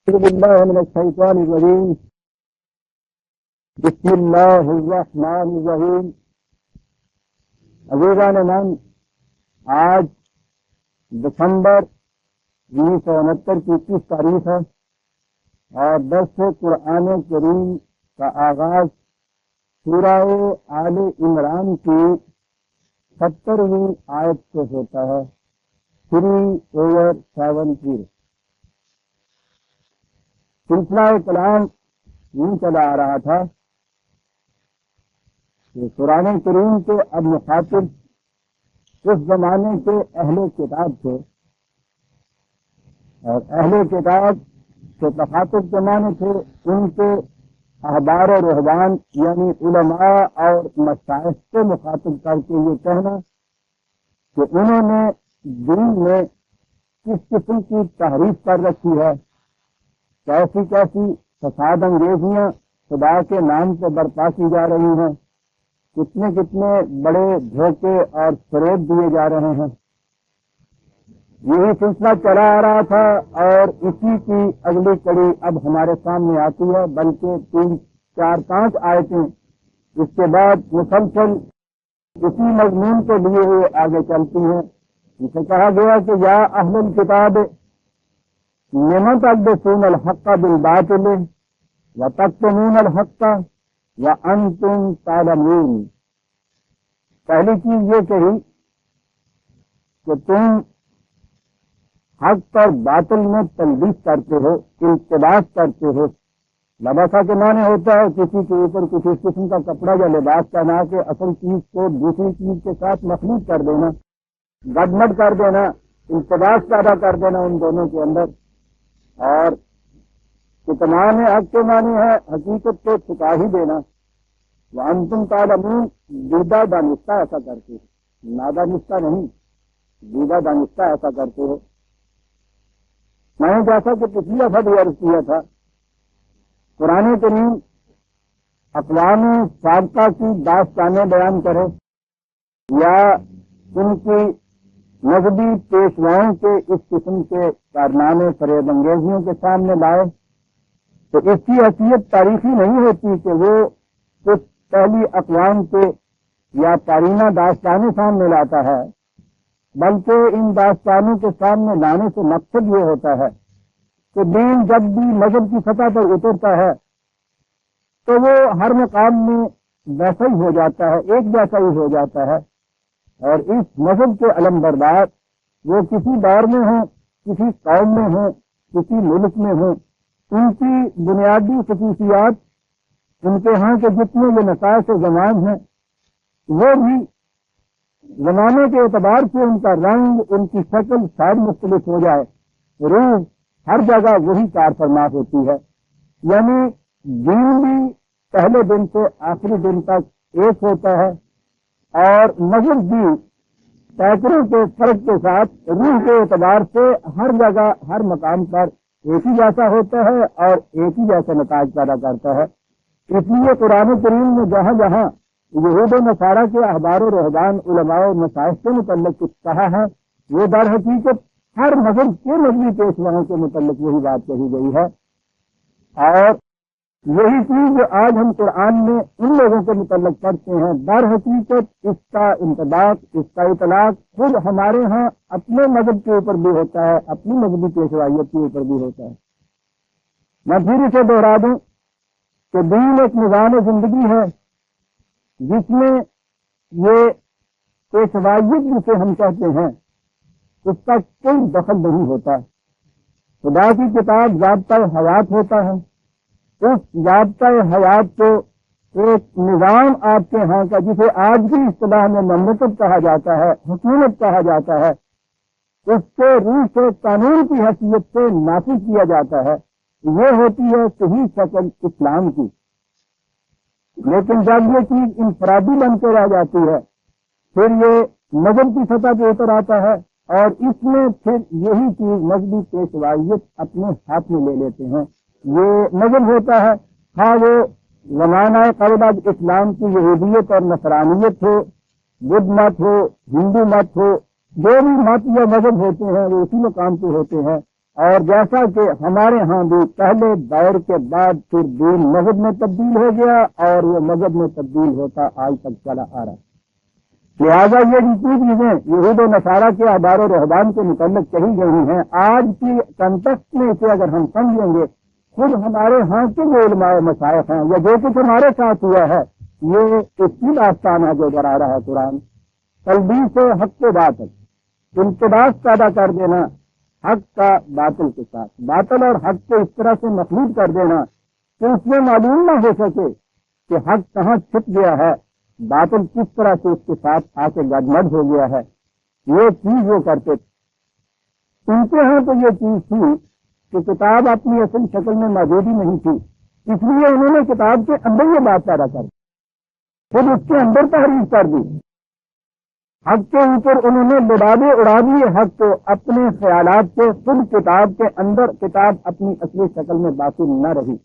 أعوذ بالله من الشيطان الرجيم. بسم الله الرحمن الرحیم. عزیزان من، آج دسمبر 1969 کی 21 تاریخ ہے اور درس قرآن کریم کا آغاز سورہ آل عمران کی 70ویں آیت سے ہوتا ہے. 3/70. سلسلہ کلام یوں چلا آ رہا تھا کہ قرآن کریم کے اب مخاطب اس زمانے کے اہل کتاب تھے، اور اہل کتاب کے تخاطب کے معنی تھے ان کے احبار و رہبان یعنی علماء اور مشائخ کو مخاطب کر کے یہ کہنا کہ انہوں نے دین میں کس قسم کی تحریف کر رکھی ہے، کیسی کیسی فساد انگیزیاں خدا کے نام سے برپا کی جا رہی ہیں، کتنے کتنے بڑے دھوکے اور فریب دیے جا رہے ہیں. یہی سلسلہ چلا آ رہا تھا اور اسی کی اگلی کڑی اب ہمارے سامنے آتی ہے، بلکہ 3 4 5 آیتیں اس کے بعد مسلسل اسی مضمون کو لیے ہوئے آگے چلتی ہیں. اسے کہا گیا کہ یا اہل الکتاب لم تلبسون الحق بالباطل وتکتمون الحق وانتم تعلمون. پہلی چیز یہ کہی کہ تم حق پر باطل میں تلبیس کرتے ہو، التباس کرتے ہو. لباسا کے معنی ہوتا ہے کسی کے اوپر کچھ اس قسم کا کپڑا یا لباس پہنا کے اصل چیز کو دوسری چیز کے ساتھ مخلوط کر دینا، گڈمڈ کر دینا، التباس پیدا کر دینا ان دونوں کے اندر. اور کتمان حق کے معنی ہے حقیقت کو چھپا ہی دینا. وانتم تعلمون، دیدہ دانستہ ایسا کرتے ہو، نادانستہ نہیں، دیدہ دانستہ ایسا کرتے ہو. میں نے جیسا کہ پچھلی دفعہ بھی عرض کیا تھا، قرآن کریم اقوام سابقہ کی داستانیں بیان کرے یا ان کی مذہبی پیشواؤں کے اس قسم کے کارنامے فریب انگیزیوں کے سامنے لائے تو اس کی حیثیت تاریخی نہیں ہوتی کہ وہ کچھ پہلی اقوام کے یا پارینہ داستانیں سامنے لاتا ہے، بلکہ ان داستانوں کے سامنے لانے سے مقصد یہ ہوتا ہے کہ دین جب بھی مذہب کی سطح پر اترتا ہے تو وہ ہر مقام میں ویسا ہی ہو جاتا ہے، ایک جیسا ہی ہو جاتا ہے. اور اس مذہب کے علم بردار وہ کسی دور میں ہوں، کسی قوم میں ہوں، کسی ملک میں ہوں، ان کی بنیادی خصوصیات، ان کے ہاں کے جتنے یہ نقائص زمان ہیں وہ بھی زمانے کے اعتبار سے ان کا رنگ، ان کی شکل شاید مختلف ہو جائے، روح ہر جگہ وہی کار فرما ہوتی ہے. یعنی دین بھی پہلے دن سے آخری دن تک ایک ہوتا ہے اور مذہب بھی سینکڑوں کے فرق کے ساتھ روح کے اعتبار سے ہر جگہ ہر مقام پر ایک ہی جیسا ہوتا ہے اور ایک ہی جیسا نتائج پیدا کرتا ہے. اس لیے قرآن کریم میں جہاں جہاں یہود و نصارہ کے احبار و رہبان، علماء و مشائخ کے متعلق کچھ کہا ہے، وہ در حقیقت ہر مذہب کے مذہبی پیشواؤں کے متعلق وہی بات کہی گئی ہے. اور یہی چیز جو آج ہم قرآن میں ان لوگوں کے متعلق پڑھتے ہیں، در حقیقت اس کا انطباق، اس کا اطلاق خود ہمارے ہاں اپنے مذہب کے اوپر بھی ہوتا ہے، اپنی مذہبی پیشوائیت کے اوپر بھی ہوتا ہے. میں پھر اسے دوہرا دوں کہ دین ایک نظام زندگی ہے جس میں یہ پیشوائیت جسے ہم کہتے ہیں اس کا کوئی دخل نہیں ہوتا. خدا کی کتاب ضابطہ حیات ہوتا ہے. اس ضابطہ حیات کو ایک نظام آپ کے ہاں کا، جسے آج کی اصطلاح میں مملکت کہا جاتا ہے، حکومت کہا جاتا ہے، اس کے روح سے قانون کی حیثیت سے نافذ کیا جاتا ہے. یہ ہوتی ہے صحیح شکل اسلام کی. لیکن جب یہ چیز انفرادی بن کے رہ جاتی ہے پھر یہ مذہب کی سطح پہ اتر آتا ہے اور اس میں پھر یہی چیز مذہبی پیشوائیت اپنے ہاتھ میں لے لیتے ہیں. یہ مذہب ہوتا ہے، ہاں وہ زمانہ قبل از اسلام کی یہودیت اور نصرانیت ہو، بدھ مت ہو، ہندو مت ہو، جو بھی مت یا مذہب ہوتے ہیں وہ اسی مقام پہ ہوتے ہیں اور جیسا کہ ہمارے ہاں بھی پہلے دور کے بعد پھر دین مذہب میں تبدیل ہو گیا اور وہ مذہب میں تبدیل ہوتا آج تک چلا آ رہا ہے۔ لہٰذا یہ جتنی چیزیں یہود و نصارہ کے احبار و رہبان کے متعلق کہی گئی ہیں، آج کی کنٹیکسٹ میں اسے اگر ہم سمجھیں گے، خود ہمارے ہاں کے جو علماء مشائخ ہیں یا جو کچھ ہمارے ساتھ ہوا ہے، یہ اس کی داستان ہے جو ڈرا رہا ہے قرآن۔ تلبیس حق کے باطل، التباس پیدا کر دینا حق کا باطل کے ساتھ، باطل اور حق کو اس طرح سے مخلوط کر دینا کہ اس میں معلوم نہ ہو سکے کہ حق کہاں چھپ گیا ہے، باطل کس طرح سے اس کے ساتھ آ کے گڈمڈ ہو گیا ہے، یہ چیز وہ کرتے تھے۔ ان کے ہاں تو یہ چیز تھی کہ کتاب اپنی اصل شکل میں موجود ہی نہیں تھی، اس لیے انہوں نے کتاب کے اندر یہ بات پیدا کر دی، خود اس کے اندر تحریف کر دی، حق کے اوپر انہوں نے لبادے اڑا دیے حق کو اپنے خیالات سے، خود کتاب کے اندر کتاب اپنی اصلی شکل میں باقی نہ رہی۔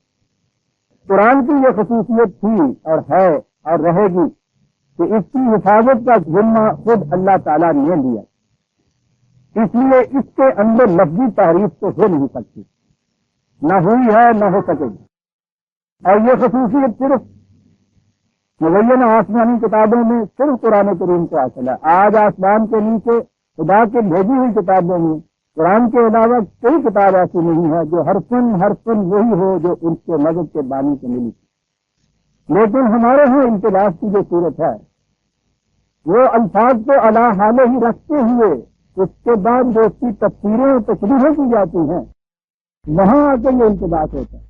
قرآن کی یہ خصوصیت تھی اور ہے اور رہے گی کہ اس کی حفاظت کا ذمہ خود اللہ تعالیٰ نے لیا، اس لیے اس کے اندر لفظی تحریف تو ہو نہیں سکتی، نہ ہوئی ہے نہ ہو سکے گی۔ اور یہ خصوصیت صرف مبینہ آسمانی کتابوں میں صرف قرآن کریم کو حاصل ہے۔ آج آسمان کے نیچے خدا کے بھیجی ہوئی کتابوں میں قرآن کے علاوہ کوئی کتاب ایسی نہیں ہے جو ہر فن وہی ہو جو ان کے مذہب کے بانی سے ملی۔ لیکن ہمارے ہاں امتلاف کی جو صورت ہے، وہ الفاظ کو علی حال ہی رکھتے ہوئے اس کے بعد جو اس کی تفسیریں اور تشریحیں کی جاتی ہیں، وہاں آ کے یہ امتلاف ہوتا ہے۔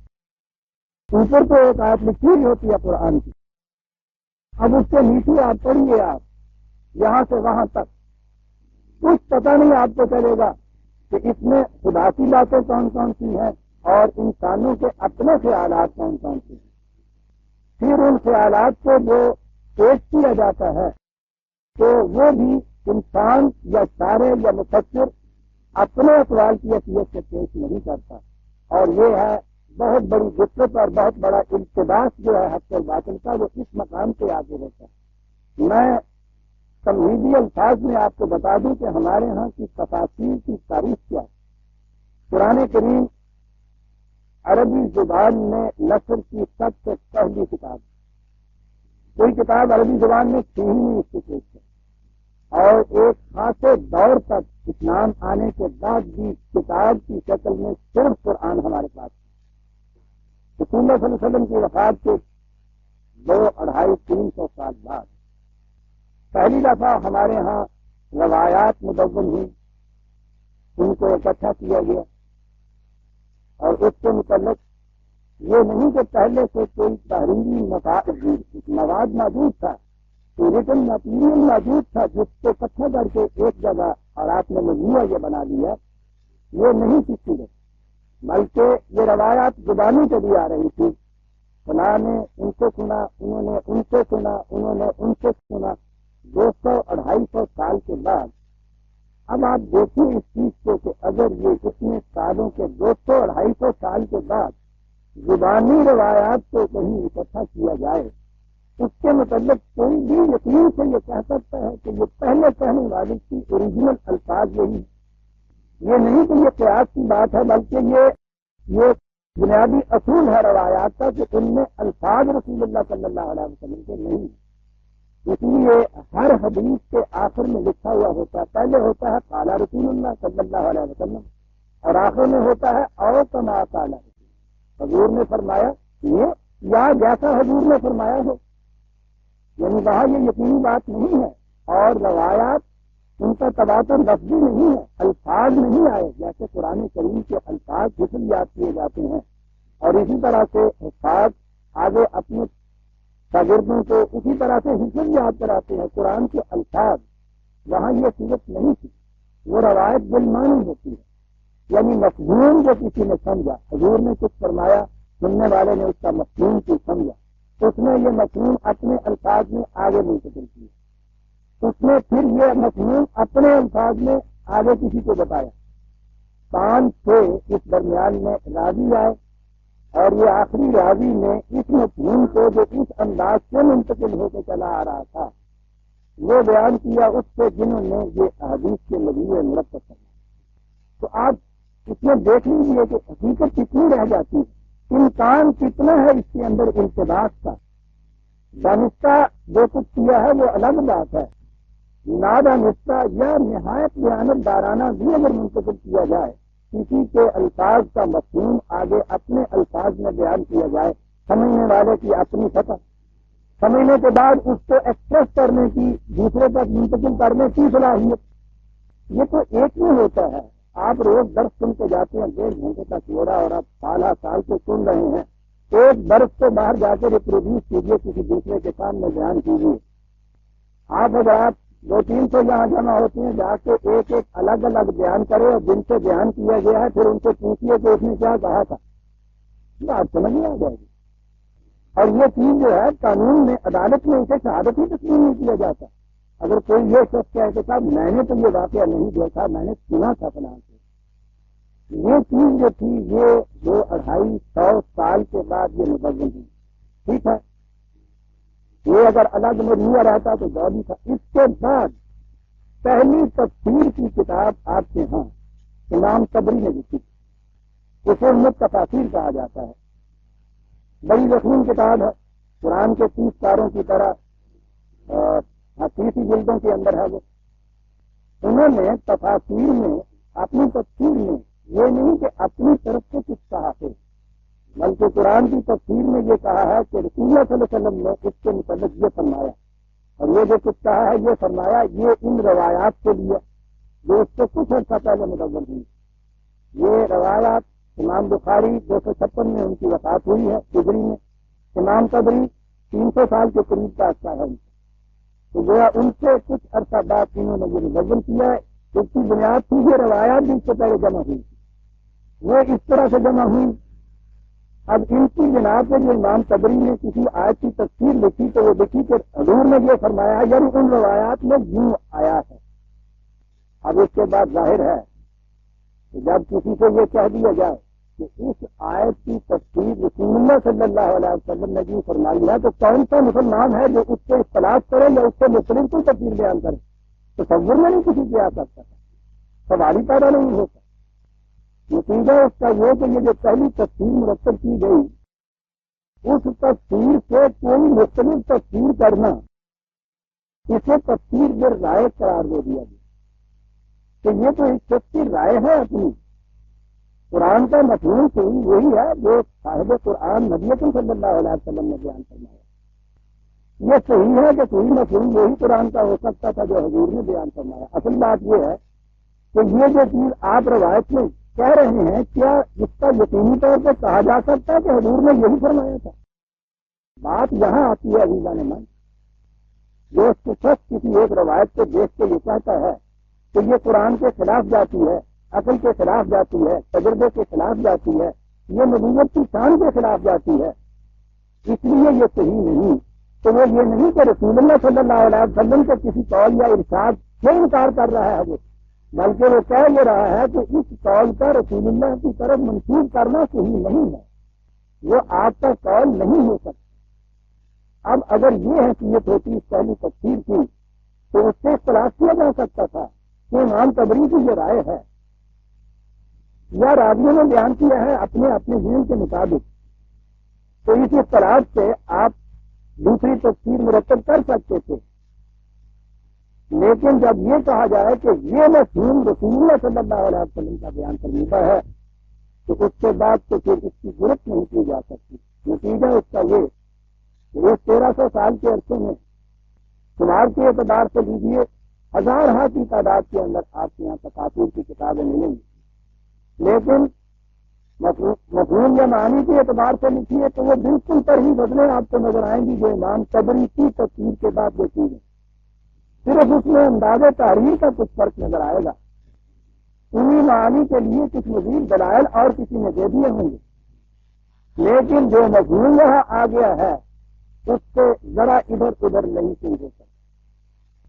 اوپر تو ایک آیت لکھی ہوئی ہوتی ہے قرآن کی، اب اس کے نیچے آپ پڑھیے، آپ یہاں سے وہاں تک کچھ پتہ نہیں آپ کو چلے گا کہ اس میں خدا کی باتیں کون کون سی ہیں اور انسانوں کے اپنے خیالات کون کون سی ہیں۔ پھر ان خیالات کو جو پیش کیا جاتا ہے تو وہ بھی انسان یا شاعر یا مفسر اپنے اقوال کی حیثیت سے پیش نہیں کرتا، اور یہ ہے بہت بڑی دقت اور بہت بڑا التباس جو ہے حق و باطل کا، وہ اس مقام پہ آگے ہوتا ہے۔ میں تمہیدی الفاظ میں آپ کو بتا دوں کہ ہمارے ہاں کی تفاسیر کی تاریخ کیا ہے۔ قرآن کریم عربی زبان میں نثر کی سب سے پہلی کتاب، کوئی کتاب عربی زبان میں تھی ہی نہیں اس کے پیش ہے، اور ایک خاصے دور تک اسلام آنے کے بعد بھی کتاب کی شکل میں صرف قرآن ہمارے پاس ہے۔ رسول اللہ صلی اللہ علیہ وسلم کی وفات کے 200-250-300 سال بعد پہلی دفعہ ہمارے ہاں روایات مدون ہوئی، ان کو اکٹھا کیا گیا، اور اس کے متعلق یہ نہیں کہ پہلے سے کوئی تحریری مواد موجود تھا، ریٹن مٹیریل موجود تھا جس کو اکٹھا کر کے ایک جگہ اور آپ نے مجموعہ یہ بنا دیا، یہ نہیں تھی چیزیں، بلکہ یہ روایات زبانی چلی آ رہی تھی۔ فلاں نے ان سے سنا، انہوں نے ان سے سنا، انہوں نے ان سے سنا۔ 200-250 سال کے بعد اب آپ دیکھیں اس چیز کو کہ اگر یہ اتنے سالوں کے 200-250 سال کے بعد زبانی روایات کو کہیں اکٹھا کیا جائے، اس کے متعلق کوئی بھی یقین سے یہ کہہ سکتا ہے کہ یہ پہلے کہنے والی کی اوریجنل الفاظ یہی، یہ نہیں کہ یہ قیاس کی بات ہے، بلکہ یہ بنیادی اصول ہے روایات کا کہ ان میں الفاظ رسول اللہ صلی اللہ علیہ وسلم کے نہیں۔ اس لیے ہر حدیث کے آخر میں لکھا ہوا ہوتا ہے، پہلے ہوتا ہے قال رسول اللہ صلی اللہ علیہ وسلم، اور آخر میں ہوتا ہے او کما قال حضور نے فرمایا، یہ یا جیسا حضور نے فرمایا ہو، یعنی وہاں یہ یقینی بات نہیں ہے۔ اور روایات ان کا تواتر لفظی نہیں ہے، الفاظ نہیں آئے، جیسے قرآن کریم کے الفاظ جسم یاد کیے جاتے ہیں، اور اسی طرح سے حفاظ آگے اپنے شاگردوں کو اسی طرح سے حفظ یاد کراتے ہیں۔ قرآن کے الفاظ وہاں یہ صورت نہیں تھی، وہ روایت بالمعنی ہوتی ہے، یعنی مفہوم جو کسی نے سمجھا، حضور نے کچھ فرمایا، سننے والے نے اس کا مفہوم کو سمجھا، اس نے یہ مفہوم اپنے الفاظ میں آگے منتقل کیا، اس نے پھر یہ مفہوم اپنے الفاظ میں آگے کسی کو بتایا، 5-6 اس درمیان میں راوی آئے، اور یہ آخری راوی نے اس مفہوم کو جو اس انداز سے منتقل ہو کے چلا آ رہا تھا وہ بیان کیا اس سے جنہوں نے یہ احادیث کے نبی مرتب کرنا۔ تو آپ اس میں دیکھ لیجیے کہ حقیقت کتنی رہ جاتی ہے، امکان کتنا ہے اس کے اندر التباس کا۔ دانستہ جو کچھ کیا ہے وہ الگ بات ہے، نادانستہ یا نہایت بیانت دارانہ بھی اگر منتقل کیا جائے، کسی کے الفاظ کا مفہوم آگے اپنے الفاظ میں بیان کیا جائے، سمجھنے والے کی اپنی سطح، سمجھنے کے بعد اس کو ایکسپریس کرنے کی، دوسرے تک منتقل کرنے کی صلاحیت، یہ تو ایک میں ہوتا ہے۔ آپ روز درس سن کے جاتے ہیں 1.5 گھنٹے کا چوڑا، اور آپ سال سے سن رہے ہیں، ایک درس سے باہر جا کے ریپروڈیوس کیجیے، کسی دوسرے کے سامنے بیان کیجیے۔ آپ اگر آپ 200-300 یہاں جمع ہوتے ہیں، جا کے ایک ایک الگ الگ بیان کرے، اور جن سے بیان کیا گیا ہے پھر ان سے پوچھیے کہ اس نے کیا کہا تھا، بات سمجھ میں آ جائے گی۔ اور یہ چیز جو ہے قانون میں، عدالت میں اسے شہادت ہی تسلیم نہیں کیا جاتا۔ اگر کوئی یہ شخص کہے کہ صاحب میں نے تو یہ واقعہ نہیں دیکھا، میں نے سنا تھا فلاں سے، یہ چیز جو تھی یہ 200-250 سال کے بعد یہ مبین ہوئی، ٹھیک ہے، یہ اگر الگ مجموعہ رہتا تو جوابی تھا۔ اس کے بعد پہلی تفسیر کی کتاب آپ کے ہاں امام طبری نے لکھی، اسے تفاسیر کہا جاتا ہے، بڑی وسیع کتاب ہے، قرآن کے 30 پاروں کی طرح 30 جلدوں کے اندر ہے وہ۔ انہوں نے تفاسیر میں، اپنی تفسیر میں یہ نہیں کہ اپنی طرف سے کچھ کہا ہے، بلکہ قرآن کی تفسیر میں یہ کہا ہے کہ رسول اللہ صلی اللہ علیہ وسلم نے اس کے متعلق یہ فرمایا، اور یہ جو کچھ کہا ہے یہ فرمایا، یہ ان روایات کے لیے جو اس سے کچھ عرصہ پہلے مدون ہوئی۔ یہ روایات امام بخاری 256 میں ان کی وفات ہوئی ہے ہجری میں، امام طبری 300 سال کے قریب کا عرصہ ہے ان سے، تو جو ان سے کچھ عرصہ بعد انہوں نے یہ مدون کیا ہے۔ اس کی بنیاد تھی یہ روایات بھی اس سے پہلے جمع ہوئی تھی، وہ اس طرح سے جمع ہوئی۔ اب ان کی بنا پہ جو امام طبری نے کسی آیت کی تفسیر لکھی تو وہ لکھی کہ حضور نے یہ فرمایا، یعنی ان روایات میں یوں آیا ہے۔ اب اس کے بعد ظاہر ہے کہ جب کسی کو یہ کہہ دیا جائے کہ اس آیت کی تفسیر رسول اللہ صلی اللہ علیہ وسلم نے یوں فرمائی ہے، تو کون سا مسلمان ہے جو اس سے اختلاف کرے یا اس سے مختلف کوئی تفسیر بیان کرے؟ تصور میں نہیں کسی کے آ سکتا تھا، سوال ہی پیدا نہیں ہوتا۔ نتیجہ اس کا یہ کہ یہ جو پہلی تفسیر مرتب کی گئی، اس تفسیر سے کوئی مختلف تفسیر کرنا، اسے تفسیر پر رائے قرار دے دیا گیا کہ یہ تو ایک شخص کی رائے ہے اپنی۔ قرآن کا مفہوم صحیح وہی ہے جو صاحب قرآن نبی اکرم صلی اللہ علیہ وسلم نے بیان فرمایا، یہ صحیح ہے کہ صحیح مفہوم وہی قرآن کا ہو سکتا تھا جو حضور نے بیان فرمایا۔ اصل بات یہ ہے کہ یہ جو چیز آپ روایت میں کہہ رہے ہیں، کیا اس کا یقینی طور پر کہا جا سکتا ہے کہ حضور نے یہی فرمایا تھا؟ بات یہاں آتی ہے عزیزان من، جو شخص کسی ایک روایت کو دیکھ کے یہ کہتا ہے کہ یہ قرآن کے خلاف جاتی ہے، عقل کے خلاف جاتی ہے، تجربے کے خلاف جاتی ہے، یہ نبوت کی شان کے خلاف جاتی ہے، اس لیے یہ صحیح نہیں، تو وہ یہ نہیں کہ رسول اللہ صلی اللہ علیہ وسلم کے کسی قول یا ارشاد سے انکار کر رہا ہے وہ، بلکہ وہ کہہ یہ رہا ہے کہ اس قول کا رسول اللہ کی طرف منسوب کرنا صحیح نہیں ہے، وہ آپ کا قول نہیں ہو سکتا۔ اب اگر یہ حیثیت ہوتی اس پہلی تفسیر کی تو اس سے اختلاف کیا جا سکتا تھا کہ امام طبری کی یہ رائے ہے یا راویوں نے بیان کیا ہے اپنے اپنے ذہن کے مطابق، تو اس اختلاف سے آپ دوسری تفسیر مرتب کر سکتے تھے۔ لیکن جب یہ کہا جائے کہ یہ مفہوم رسول اللہ صلی اللہ علیہ وسلم کا بیان کرنے ہے تو اس کے بعد تو پھر اس کی ضرورت نہیں کی جا سکتی۔ نتیجہ اس کا یہ کہ اس 1300 سال کے عرصے میں شمار کے اعتبار سے لیجیے 1000 کی تعداد کے اندر آپ کے یہاں تفاسیر کی کتابیں ملیں گی، لیکن مفہوم یا معنی کے اعتبار سے لکھیے تو وہ بالکل طرح بدلیں آپ کو نظر آئیں گی جو امام طبری کی تفسیر کے بعد دیکھی ہے، صرف اس میں انداز تحریر کا کچھ فرق نظر آئے گا، انہی معانی کے لیے کچھ مزید دلائل اور کسی نے دے دیے ہوں گے، لیکن جو مفہوم یہاں آ گیا ہے اس سے ذرا ادھر ادھر نہیں سمجھے سکتے۔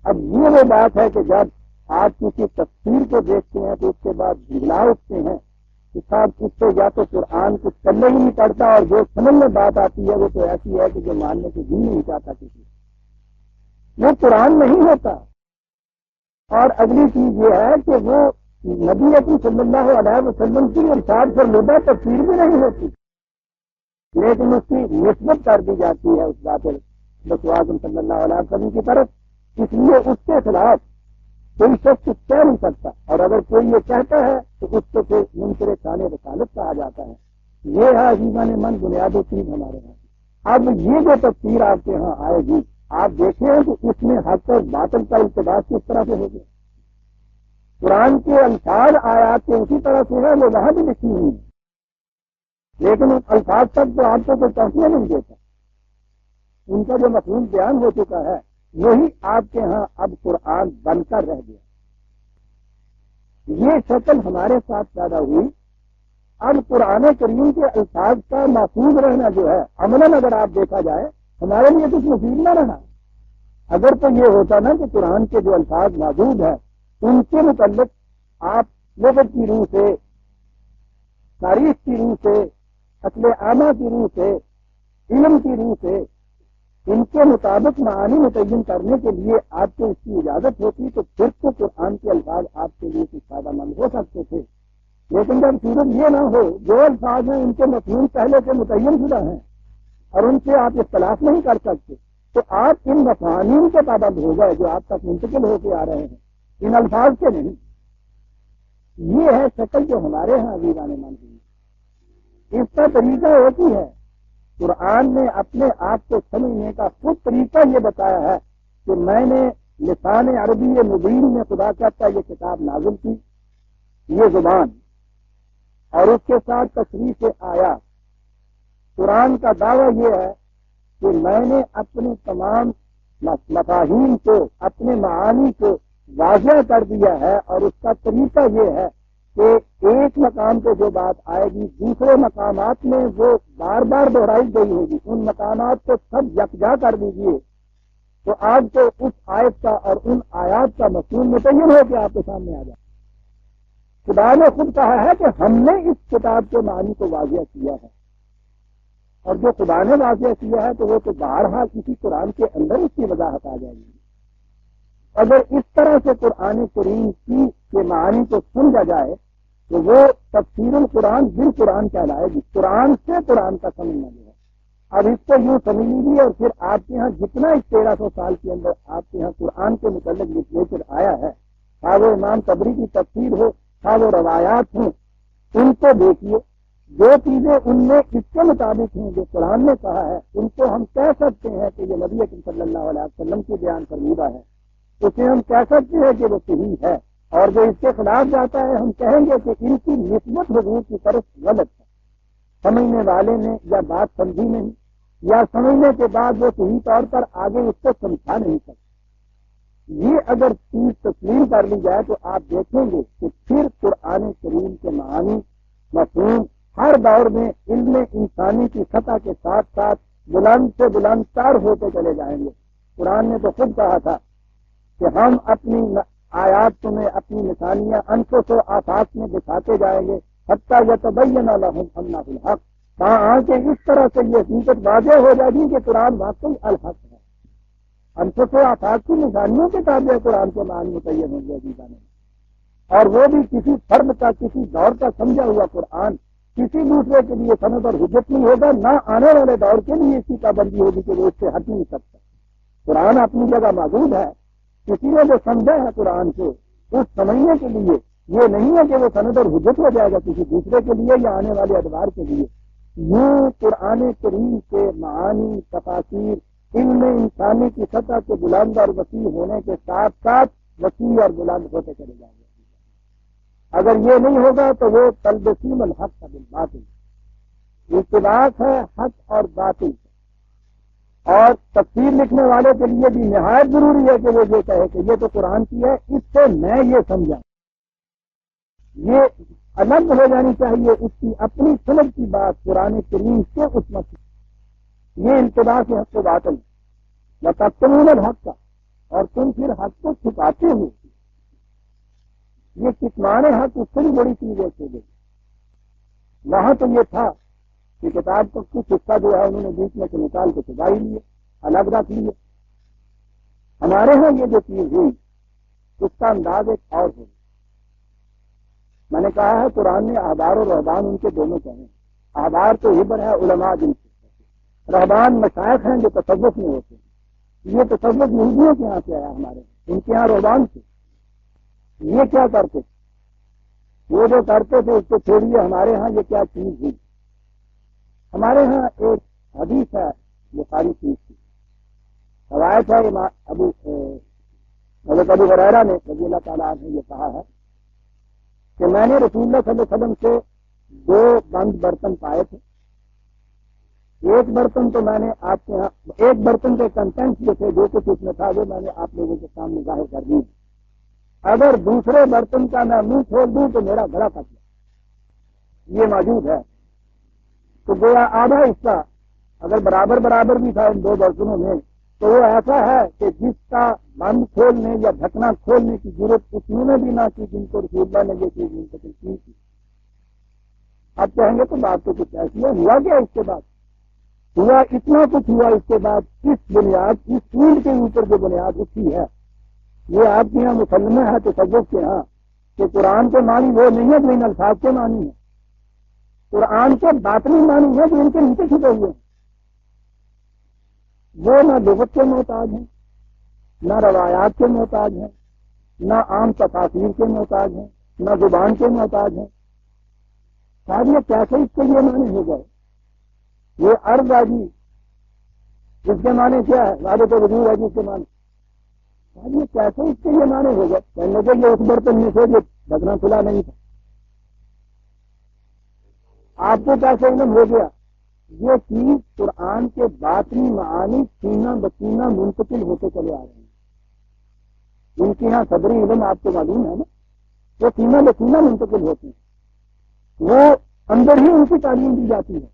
اب یہ وہ بات ہے کہ جب آپ کسی تفسیر کو دیکھتے ہیں تو اس کے بعد جھگڑا اٹھتے ہیں کہ صاحب اس سے یا تو قرآن کچھ کرنے ہی نہیں پڑتا، اور جو سمجھ میں بات آتی ہے وہ تو ایسی ہے کہ جو ماننے کو بھی نہیں چاہتا کسی، وہ قرآن نہیں ہوتا۔ اور اگلی چیز یہ ہے کہ وہ نبی اکرم صلی اللہ علیہ وسلم کی ارشاد فرمودہ تفسیر بھی نہیں ہوتی، لیکن اس کی نسبت کر دی جاتی ہے اس ذات رسول اعظم صلی اللہ علیہ وسلم کی طرف، اس لیے اس کے خلاف کوئی شخص کہہ نہیں سکتا، اور اگر کوئی یہ کہتا ہے تو اس کو پھر منکر شان رسالت کہا جاتا ہے۔ یہ ہے عزیزان من بنیادی چیز ہمارے یہاں۔ اب یہ جو تفسیر آپ کے ہاں آئے گی، آپ دیکھیں کہ اس میں حق اور باطل کا التباس کس طرح سے ہو گیا۔ قرآن کے الفاظ آیات کے اسی طرح سے ہے، وہ وہاں بھی لکھی ہوئی ہے، لیکن ان الفاظ تک تو آپ کو کوئی توجہ نہیں دیتا، ان کا جو مفہوم بیان ہو چکا ہے وہی آپ کے ہاں اب قرآن بن کر رہ گیا۔ یہ شکل ہمارے ساتھ پیدا ہوئی۔ اب قرآن کریم کے الفاظ کا محفوظ رہنا جو ہے عملاً اگر آپ دیکھا جائے ہمارے لیے کچھ مفید نہ رہا۔ اگر تو یہ ہوتا نا کہ قرآن کے جو الفاظ موجود ہیں ان کے متعلق آپ لغت کی روح سے، تاریخ کی روح سے، عقل عامہ کی روح سے، علم کی روح سے ان کے مطابق معانی متعین کرنے کے لیے آپ کو اس کی اجازت ہوتی تو پھر تو قرآن کے الفاظ آپ کے لیے کچھ فائدہ مند ہو سکتے تھے، لیکن جب صورت یہ نہ ہو، جو الفاظ ہیں ان کے مفہوم پہلے سے متعین شدہ ہیں اور ان سے آپ اختلاف نہیں کر سکتے، تو آپ ان مفاہیم کے پابند ہو گئے جو آپ تک منتقل ہو کے آ رہے ہیں، ان الفاظ کے نہیں۔ یہ ہے شکل جو ہمارے ہاں عزیزان من ہوئی۔ اس کا طریقہ ایک ہی ہے۔ قرآن نے اپنے آپ کو سمجھنے کا خود طریقہ یہ بتایا ہے کہ میں نے لسان عربی مبین میں خدا کہتا یہ کتاب نازل کی، یہ زبان، اور اس کے ساتھ تشریح سے آیا۔ قرآن کا دعویٰ یہ ہے کہ میں نے اپنے تمام مفاہیم کو، اپنے معانی کو واضح کر دیا ہے، اور اس کا طریقہ یہ ہے کہ ایک مقام پہ جو بات آئے گی دوسرے مقامات میں وہ بار بار دہرائی گئی ہوگی، ان مقامات کو سب یکجا کر دیجیے تو آپ کو اس آیت کا اور ان آیات کا مفہوم متعین ہو کے آپ کے سامنے آ جائے۔ خدا نے خود کہا ہے کہ ہم نے اس کتاب کے معنی کو واضح کیا ہے، اور جو خدا نے واضح کیا ہے تو وہ تو بہرحال کسی قرآن کے اندر اس کی وضاحت آ جائے گی۔ اگر اس طرح سے قرآن کریم کی کے معنی کو سمجھا جائے تو وہ تفسیر القرآن بالقرآن کہلائے گی، قرآن سے قرآن کا سمجھنا جو ہے۔ اب اس کو یوں سمجھ لیجیے، اور پھر آپ کے ہاں جتنا اس 1300 سال کے اندر آپ کے ہاں قرآن کے متعلق لٹریچر آیا ہے، خواہ وہ امام طبری کی تفسیر ہو، خواہ وہ روایات ہوں، ان کو دیکھیے، جو چیزیں ان میں اس کے مطابق ہیں جو قرآن نے کہا ہے ان کو ہم کہہ سکتے ہیں کہ یہ نبی اکرم صلی اللہ علیہ وسلم کی بیان فرمودہ ہے، اسے ہم کہہ سکتے ہیں کہ وہ صحیح ہے، اور جو اس کے خلاف جاتا ہے ہم کہیں گے کہ ان کی نسبت حضور کی طرف غلط ہے، سمجھنے والے نے یا بات سمجھی نہیں، یا سمجھنے کے بعد وہ صحیح طور پر آگے اس کو سمجھا نہیں سکتے۔ یہ اگر چیز تسلیم کر لی جائے تو آپ دیکھیں گے کہ پھر قرآن کریم کے معانی مفہوم ہر دور میں علم انسانی کی سطح کے ساتھ ساتھ بلند سے بلند تر ہوتے چلے جائیں گے۔ قرآن نے تو خود کہا تھا کہ ہم اپنی آیات میں اپنی نشانیاں انفس و آفاق میں دکھاتے جائیں گے حتیٰ یتبین لہم انہ الحق، کہاں آ کے اس طرح سے یہ حقیقت واضح ہو جائے گی کہ قرآن واقعی الحق ہے۔ انفس و آفاق کی نشانیوں کے تابع قرآن کے معنی متعین ہوں گے عزیزان، اور وہ بھی کسی فرد کا، کسی دور کا سمجھا ہوا قرآن کسی دوسرے کے لیے سند اور حجت نہیں ہوگا، نہ آنے والے دور کے لیے اس کی پابندی ہوگی کہ وہ اس سے ہٹ نہیں سکتا۔ قرآن اپنی جگہ موجود ہے، کسی نے جو سمجھا ہے قرآن کو اس سمجھنے کے لیے یہ نہیں ہے کہ وہ سند اور حجت ہو جائے گا کسی دوسرے کے لیے یا آنے والے ادوار کے لیے۔ یوں قرآن کریم کے معانی، تفاسیر علم انسانی کی سطح کے بلند اور وسیع ہونے کے ساتھ ساتھ وسیع اور بلند ہوتے چلے جائیں گے۔ اگر یہ نہیں ہوگا تو وہ تلبسیم الحق بالباطل، اتباس ہے حق اور باطل، اور تفسیر لکھنے والے کے لیے بھی نہایت ضروری ہے کہ وہ یہ کہے کہ یہ تو قرآن کی ہے، اس سے میں یہ سمجھا، یہ الگ ہو جانی چاہیے اس کی اپنی سمجھ کی بات قرآن کریم سے اس مسئلہ، یہ التباس حق و باطل وتکتمون الحق کا، اور تم پھر حق کو چھپاتے ہو، یہ کتمان حق اس سے بھی بڑی چیز ہے۔ وہاں تو یہ تھا کہ کتاب کا کچھ حصہ جو ہے انہوں نے بیچ میں سے نکال کے چھپائی لیے، الگ رکھ لیے۔ ہمارے ہاں یہ جو چیز ہوئی اس کا انداز ایک اور ہوئی، میں نے کہا ہے قرآن نے احبار اور رہبان ان کے دونوں کہے ہیں. احبار تو ہبر ہے علماء جن سے، رہبان مشائخ ہیں جو تصوف میں ہوتے ہیں. یہ تصوف یہودیوں کے یہاں سے آیا ہمارے، ان کے یہاں رہبان تھے. یہ کیا کرتے تھے؟ وہ جو کرتے تھے اس کو چھوڑیے. ہمارے ہاں یہ کیا چیز ہوئی؟ ہمارے ہاں ایک حدیث ہے بخاری شریف کی، روایت ہے حضرت ابو ہریرہ نے رضی اللہ تعالیٰ عنہ یہ کہا ہے کہ میں نے رسول اللہ صلی اللہ علیہ وسلم سے 2 بند برتن پائے تھے. ایک برتن تو میں نے آپ کے یہاں، ایک برتن کے کنٹینٹ جو تھے، جو کچھ اس میں تھا، وہ میں نے آپ لوگوں کے سامنے ظاہر کر دی. اگر دوسرے برتن کا میں منہ کھول دوں تو میرا گلا پھٹ جائے. یہ موجود ہے. تو گویا آدھا حصہ اگر برابر برابر بھی تھا ان 2 برتنوں میں، تو وہ ایسا ہے کہ جس کا بند کھولنے یا ڈھکنا کھولنے کی ضرورت اتنی میں بھی نہ کی جن کو رسول اللہ نے یہ چیز منتقل کی تھی. اب کہیں گے تو بات تو کچھ ایسی ہے. ہوا کیا اس کے بعد؟ ہوا اتنا کچھ ہوا اس کے بعد. اس بنیاد، اس فیلڈ کے اوپر جو بنیاد اٹھی ہے، یہ آپ کے یہاں مسلمہ ہے تصوف کے ہاں کہ قرآن کے معنی وہ نہیں ہے جو ان الفاظ کے معنی ہے. قرآن کے باطنی معنی ہے جو ان کے نیچے چھپے ہوئے ہیں. وہ نہ لغت کے محتاج ہیں، نہ روایات کے محتاج ہیں، نہ عام تفاسیر کے محتاج ہیں، نہ زبان کے محتاج ہیں. شاید یہ کیسے اس کے لیے معنی ہو گئے؟ یہ عرض ہے جی، جس کے معنی کیا ہے؟ وعدۃ وجود ہے جس کے معنی. شاید یہ کیسے اس کے لیے معنی ہو گئے؟ کہنے کے یہ اس برتن میں سے جو ڈھکنا کھلا نہیں تھا. آپ کو کیسے علم ہو گیا؟ یہ چیز قرآن کے باطنی معانی سینہ بسینہ منتقل ہوتے چلے آ رہے ہیں. ان کے یہاں صدری علم آپ کو معلوم ہے نا، وہ سینہ بسینہ منتقل ہوتے ہیں. وہ اندر ہی ان کی تعلیم دی جاتی ہے.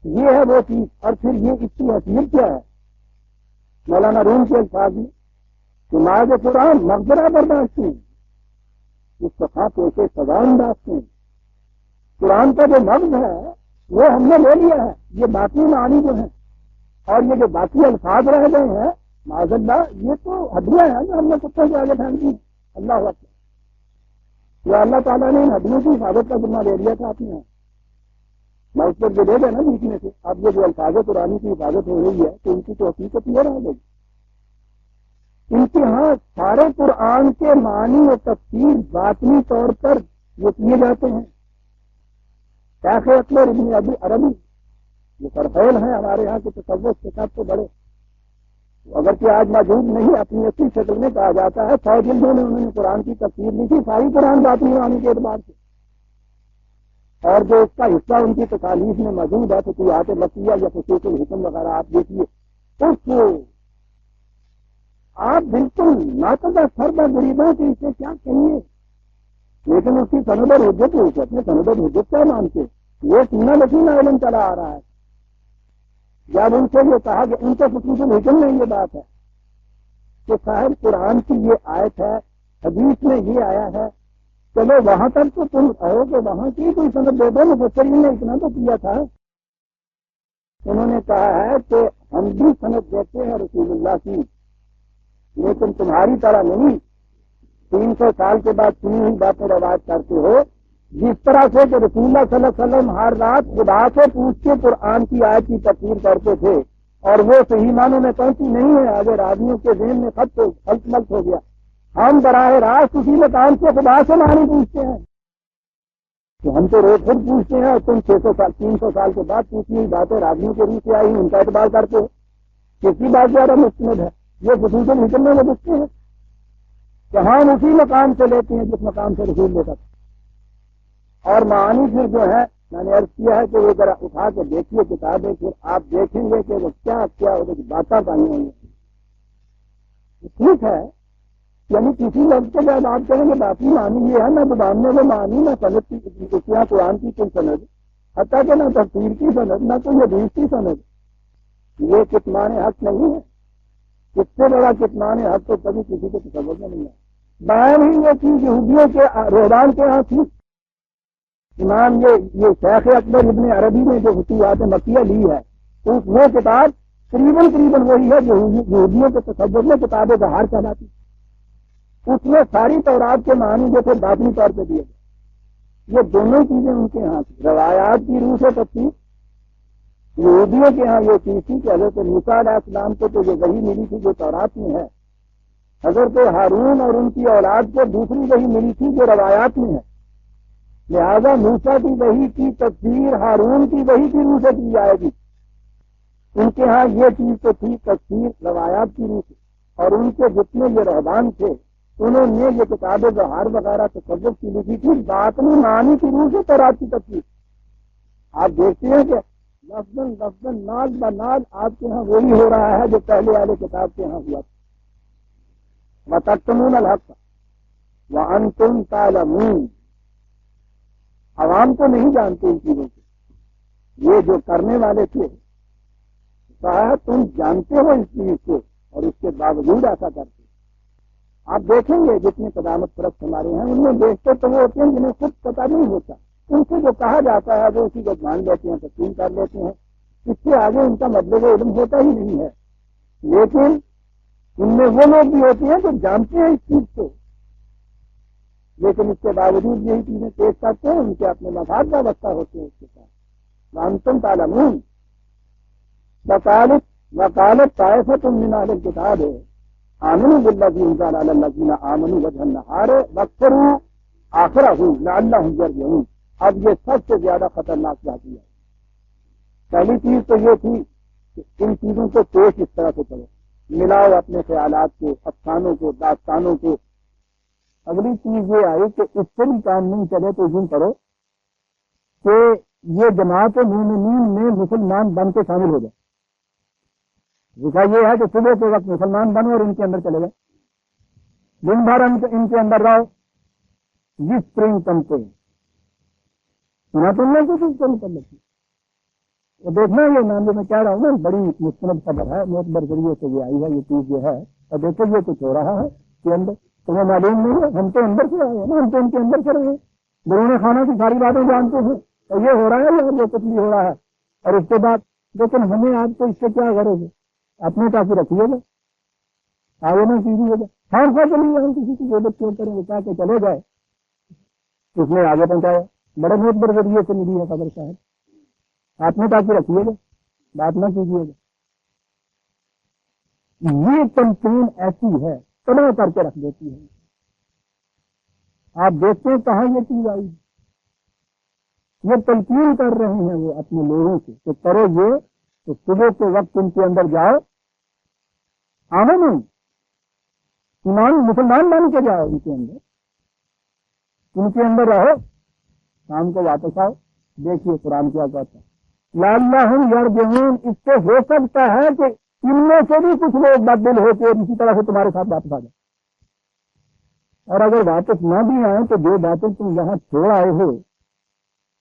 یہ ہے وہ چیز. اور پھر یہ اس کی حیثیت کیا ہے؟ مولانا روم کے الفاظ میں کہ ماذ قرآن مغفرہ برداشت ہیں، مصطفیٰ پیشے سزا انداز ہیں. قرآن کا جو مغز ہے وہ ہم نے لے لیا ہے. یہ باقی معانی جو ہیں اور یہ جو باقی الفاظ رہ گئے ہیں معاذ اللہ، یہ تو ہڈیاں ہیں جو ہم نے کتوں کے آگے پھینک دی. اللہ اکبر. یا اللہ تعالیٰ نے ان ہڈیوں کی حفاظت کا ذمہ لے لیا تھا اپنے یہاں. میں اس پر جو دے گا نا بیچ میں سے، اب یہ جو الفاظ قرآن کی حفاظت ہو رہی ہے تو ان کی تو حقیقت یہ رہ گئی. ان کے ہاں سارے قرآن کے معنی و تفسیر باطنی طور پر یہ کیے جاتے ہیں. شیخ اکبر ابن ابی عربی یہ سرفیل ہیں ہمارے یہاں کے تصوف کے سب سے بڑے، اگر کہ آج موجود نہیں، اپنی اصلی شکل میں کہا جاتا ہے. 100 جلدوں میں انہوں نے قرآن کی تفسیر لکھی، ساری قرآن باطنی معنی کے اعتبار سے. اور جو اس کا حصہ ان کی تکالیف میں موجود ہے، فتوحات مکیہ یا فصوص الحکم وغیرہ آپ دیکھیے، اس کو آپ بالکل ناقدہ سردہ غریبوں کے اسے کیا کہیے. لیکن اس کی سند اور حجت ہے، اسے اپنے سند اور حجت کیا مانتے؟ یہ سینہ بسینہ علم چلا آ رہا ہے. جب ان سے یہ کہا کہ ان کے فصوص الحکم میں یہ بات ہے کہ صاحب قرآن کی یہ آیت ہے، حدیث میں یہ آیا ہے، چلو وہاں تک تو تم آؤ کہ وہاں کی کوئی سند دے دو. مفسرین نے اتنا تو کیا تھا. انہوں نے کہا ہے کہ ہم بھی سند دیتے ہیں رسول اللہ کی، لیکن تمہاری طرح نہیں 300 سال کے بعد سنی ہوئی باتیں روایت کرتے ہو. جس طرح سے کہ رسول اللہ صلی اللہ علیہ وسلم ہر رات خدا سے پوچھ کے قرآن کی آیت کی تفسیر کرتے تھے اور وہ صحیح معنوں میں پہنچی نہیں ہے، آگے راویوں کے ذہن میں خلط ملط ہو گیا. ہم براہ راست اسی مقام سے خدا سے معنی پوچھتے ہیں. تو ہم تو روز خود پوچھتے ہیں اور تم 300 سال کے بعد پوچھی ہوئی باتیں راویوں کے روح سے آئی ان کا اعتبار کرتے ہو. کسی بات زیادہ مستند ہے. یہ خصوصاً حکم میں وہ پوچھتے ہیں کہ ہم اسی مقام سے لیتے ہیں جس مقام سے رسول لیتا تھا. اور معانی پھر جو ہے میں نے عرض کیا ہے کہ وہ ذرا اٹھا کے دیکھیے کتابیں، پھر آپ دیکھیں گے کہ وہ کیا کیا باتیں پانی ہوں گی. ٹھیک ہے، یعنی کسی لفظ کے بعد آپ کہیں گے باقی معنی یہ ہے، نہ زبان میں وہ معنی، نہ صنعت کی قرآن کی کوئی سند، حتیٰ کہ نہ تفسیر کی سند، نہ کوئی حدیث کی سند. یہ کتمان حق نہیں ہے. اس سے بڑا کتمان حق تو کبھی کسی کو تصور میں نہیں ہے. بیان ہی یہ چیز یہودیوں کے رہبان کے یہاں تھی. امام یہ شیخ اکبر ابن عربی نے جو فتوحات مکیہ لی ہے، وہ کتاب قریباً وہی ہے جو یہودیوں کے تصور میں کتاب بہار کہلاتی. اس میں ساری تورات کے معنی جو تھے باطنی طور پہ دیے گئے. یہ دونوں چیزیں ان کے ہاں تھی. روایات کی روح سے تفسیر یہودیوں کے ہاں یہ چیز تھی کہ حضرت موسیٰ علیہ السلام کو تو یہ وحی ملی تھی جو تورات میں ہے، حضرت ہارون اور ان کی اولاد کو دوسری وحی ملی تھی جو روایات میں ہے. لہذا موسیٰ کی وحی کی تفسیر ہارون کی وحی کی روح سے کی جائے گی. ان کے ہاں یہ چیز تو تھی تفسیر روایات کی روح سے. اور ان کے جتنے یہ رہبان تھے انہوں نے یہ کتابیں بہار وغیرہ تصوف کی لکھی تھی باطنی معنی کی روح سے تورات کی تفسیر. آپ دیکھتے ہیں کہ لفظاً لفظاً ناز بناز آپ کے ہاں وہی ہو رہا ہے جو پہلے والے کتاب کے ہاں ہوا تھا. وَتَكْتُمُونَ الْحَقَّ وَأَنْتُمْ تَعْلَمُونَ. عوام تو نہیں جانتے ان چیزوں کو، یہ جو کرنے والے تھے کہا تم جانتے ہو اس چیز کو اور اس کے باوجود ایسا کرتے. آپ دیکھیں گے جتنے قدامت پرست ہمارے ہیں ان میں دیکھتے تو وہ ہوتے ہیں جنہیں خود پتہ نہیں ہوتا، ان سے جو کہا جاتا ہے وہ اسی کو مان لیتے ہیں، تسلیم کر لیتے ہیں، اس سے آگے ان کا مطلب علم ہوتا ہی نہیں ہے. لیکن ان میں وہ لوگ بھی ہوتے ہیں جو جانتے ہیں اس چیز کو، لیکن اس کے باوجود یہی چیزیں پیش کرتے ہیں، ان کے اپنے مفاد وابستہ ہوتے ہیں اس کے ساتھ. وانتم تعلمون. وقالت طائفۃ من اہل الکتاب آمنوا بالذی انزل علی الذین آمنوا وجہ النہار واکفروا آخرہ لعلہم یرجعون. اب یہ سب سے زیادہ خطرناک باتیں ہے. پہلی چیز تو یہ تھی کہ ان چیزوں کو پیش اس طرح سے کرو، ملاؤ اپنے خیالات کو، افسانوں کو، داستانوں کو. اگلی چیز یہ آئی کہ اس سے بھی کام نہیں چلے تو یوں کرو کہ یہ جماعت مومنین میں مسلمان بن کے شامل ہو جائے. جیسا یہ ہے کہ صبح کے وقت مسلمان بنو اور ان کے اندر چلے گئے، دن بھر ان کے اندر رہو. جس اسپرنگ کمتے سنا تم نے کچھ کر لیتی. وہ دیکھنا یہ نام جو میں کہہ رہا ہوں نا بڑی مستند خبر ہے، معتبر ذریعے سے یہ آئی ہے یہ چیز جو ہے. اور دیکھو یہ کچھ ہو رہا ہے کہ اندر تمہیں معلوم نہیں ہے، ہم تو اندر سے آئے ہیں نا، ہم تو ان کے اندر سے رہے ہیں، بیرون خانہ کی ساری باتیں جانتے ہیں اور یہ ہو رہا ہے اور یہ کچھ بھی ہو رہا ہے. اور اس کے بعد لیکن ہمیں آپ کو اس سے کیا غرض ہے؟ اپنے کافی رکھیے گا، آگے نہ کیجیے گا. خان خواہ چلیے ہم کسی کی ضرورت کیوں کریں گے، کہا کہ چلے گئے اس نے آگے پہنچایا. بڑے معتبر ذریعے سے ملی ہے خبر صاحب. آپ نے کافی رکھیے گا، بات نہ کیجیے گا. یہ تنظیم ایسی ہے تباہ کر کے رکھ دیتی ہے. آپ دیکھتے ہیں کہاں یہ چیز آئی. یہ تلقین کر رہے ہیں وہ اپنے لوگوں سے کہ کرو یہ تو صبح کے وقت ان کے اندر جاؤ، آمن ایمان مسلمان بن کے جاؤ، ان کے اندر رہو، شام کو واپس آؤ. دیکھیے قرآن کیا کہتا ہے لعلہم یرجعون. اس سے ہو سکتا ہے کہ ان میں سے بھی کچھ لوگ بدل ہو کے اسی طرح سے تمہارے ساتھ واپس آ جائیں. اور اگر واپس نہ بھی آئیں تو جو باتیں تم یہاں چھوڑ آئے ہو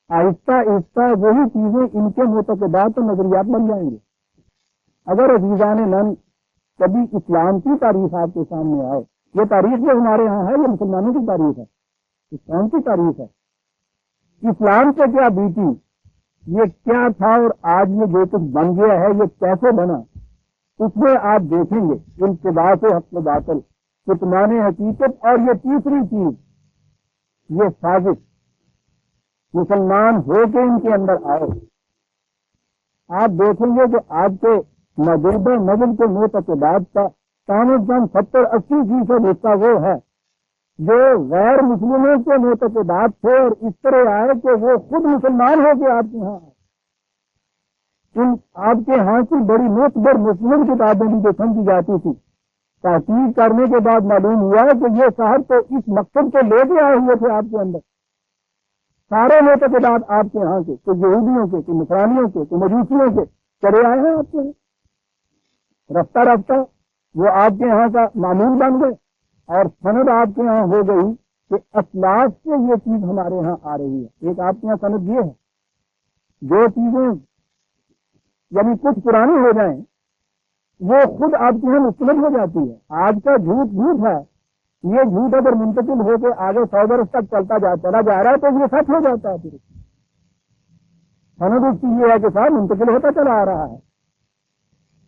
آہستہ آہستہ وہی چیزیں ان کے معتقدات و نظریات بن جائیں گے. اگر عزیزان نن کبھی اسلام کی تاریخ آپ کے سامنے آئے، یہ تاریخ جو ہمارے یہاں ہے یہ مسلمانوں کی تاریخ ہے، اسلام کی تاریخ ہے. اسلام سے کیا بیتی، یہ کیا تھا اور آج یہ جو کچھ بن گیا ہے یہ کیسے بنا، اس میں آپ دیکھیں گے انتباس حق و باطل، کتمان حقیقت. اور یہ تیسری چیز یہ سازش مسلمان ہو کے ان کے اندر آئے. آپ دیکھیں گے کہ آج کے موجودہ نظم کے معتقدات کا کم از کم 70-80% حصہ وہ ہے جو غیر مسلموں کے معتقدات تھے اور اس طرح آئے کہ وہ خود مسلمان ہو کے آپ کے یہاں آئے. آپ کے ہاں کی بڑی معتبر مسلم کتابیں بھی جو سمجھی جاتی تھی، تحقیق کرنے کے بعد معلوم ہوا کہ یہ صاحب تو اس مقصد کو لے کے آئے ہوئے تھے آپ کے اندر. سارے معتقدات آپ کے یہاں کے، کچھ یہودیوں کے، کچھ نصرانیوں کے، کچھ مجوسیوں کے چلے آئے ہیں آپ کے یہاں. رفتہ رفتہ وہ آپ کے یہاں کا معمول بن گئے اور سند آپ کے یہاں ہو گئی کہ اسلاف سے یہ چیز ہمارے یہاں آ رہی ہے. ایک آپ کے یہاں سند یہ ہے جو چیزیں یعنی کچھ پرانی ہو جائیں وہ خود آپ کے یہاں مستند ہو جاتی ہے. آج کا جھوٹ ہے، یہ جھوٹ اگر منتقل ہو کے آگے 100 برس تک چلا جا رہا ہے تو یہ سچ ہو جاتا ہے. پھر سند اس کی یہ ہے کہ صاحب منتقل ہوتا چلا آ رہا ہے.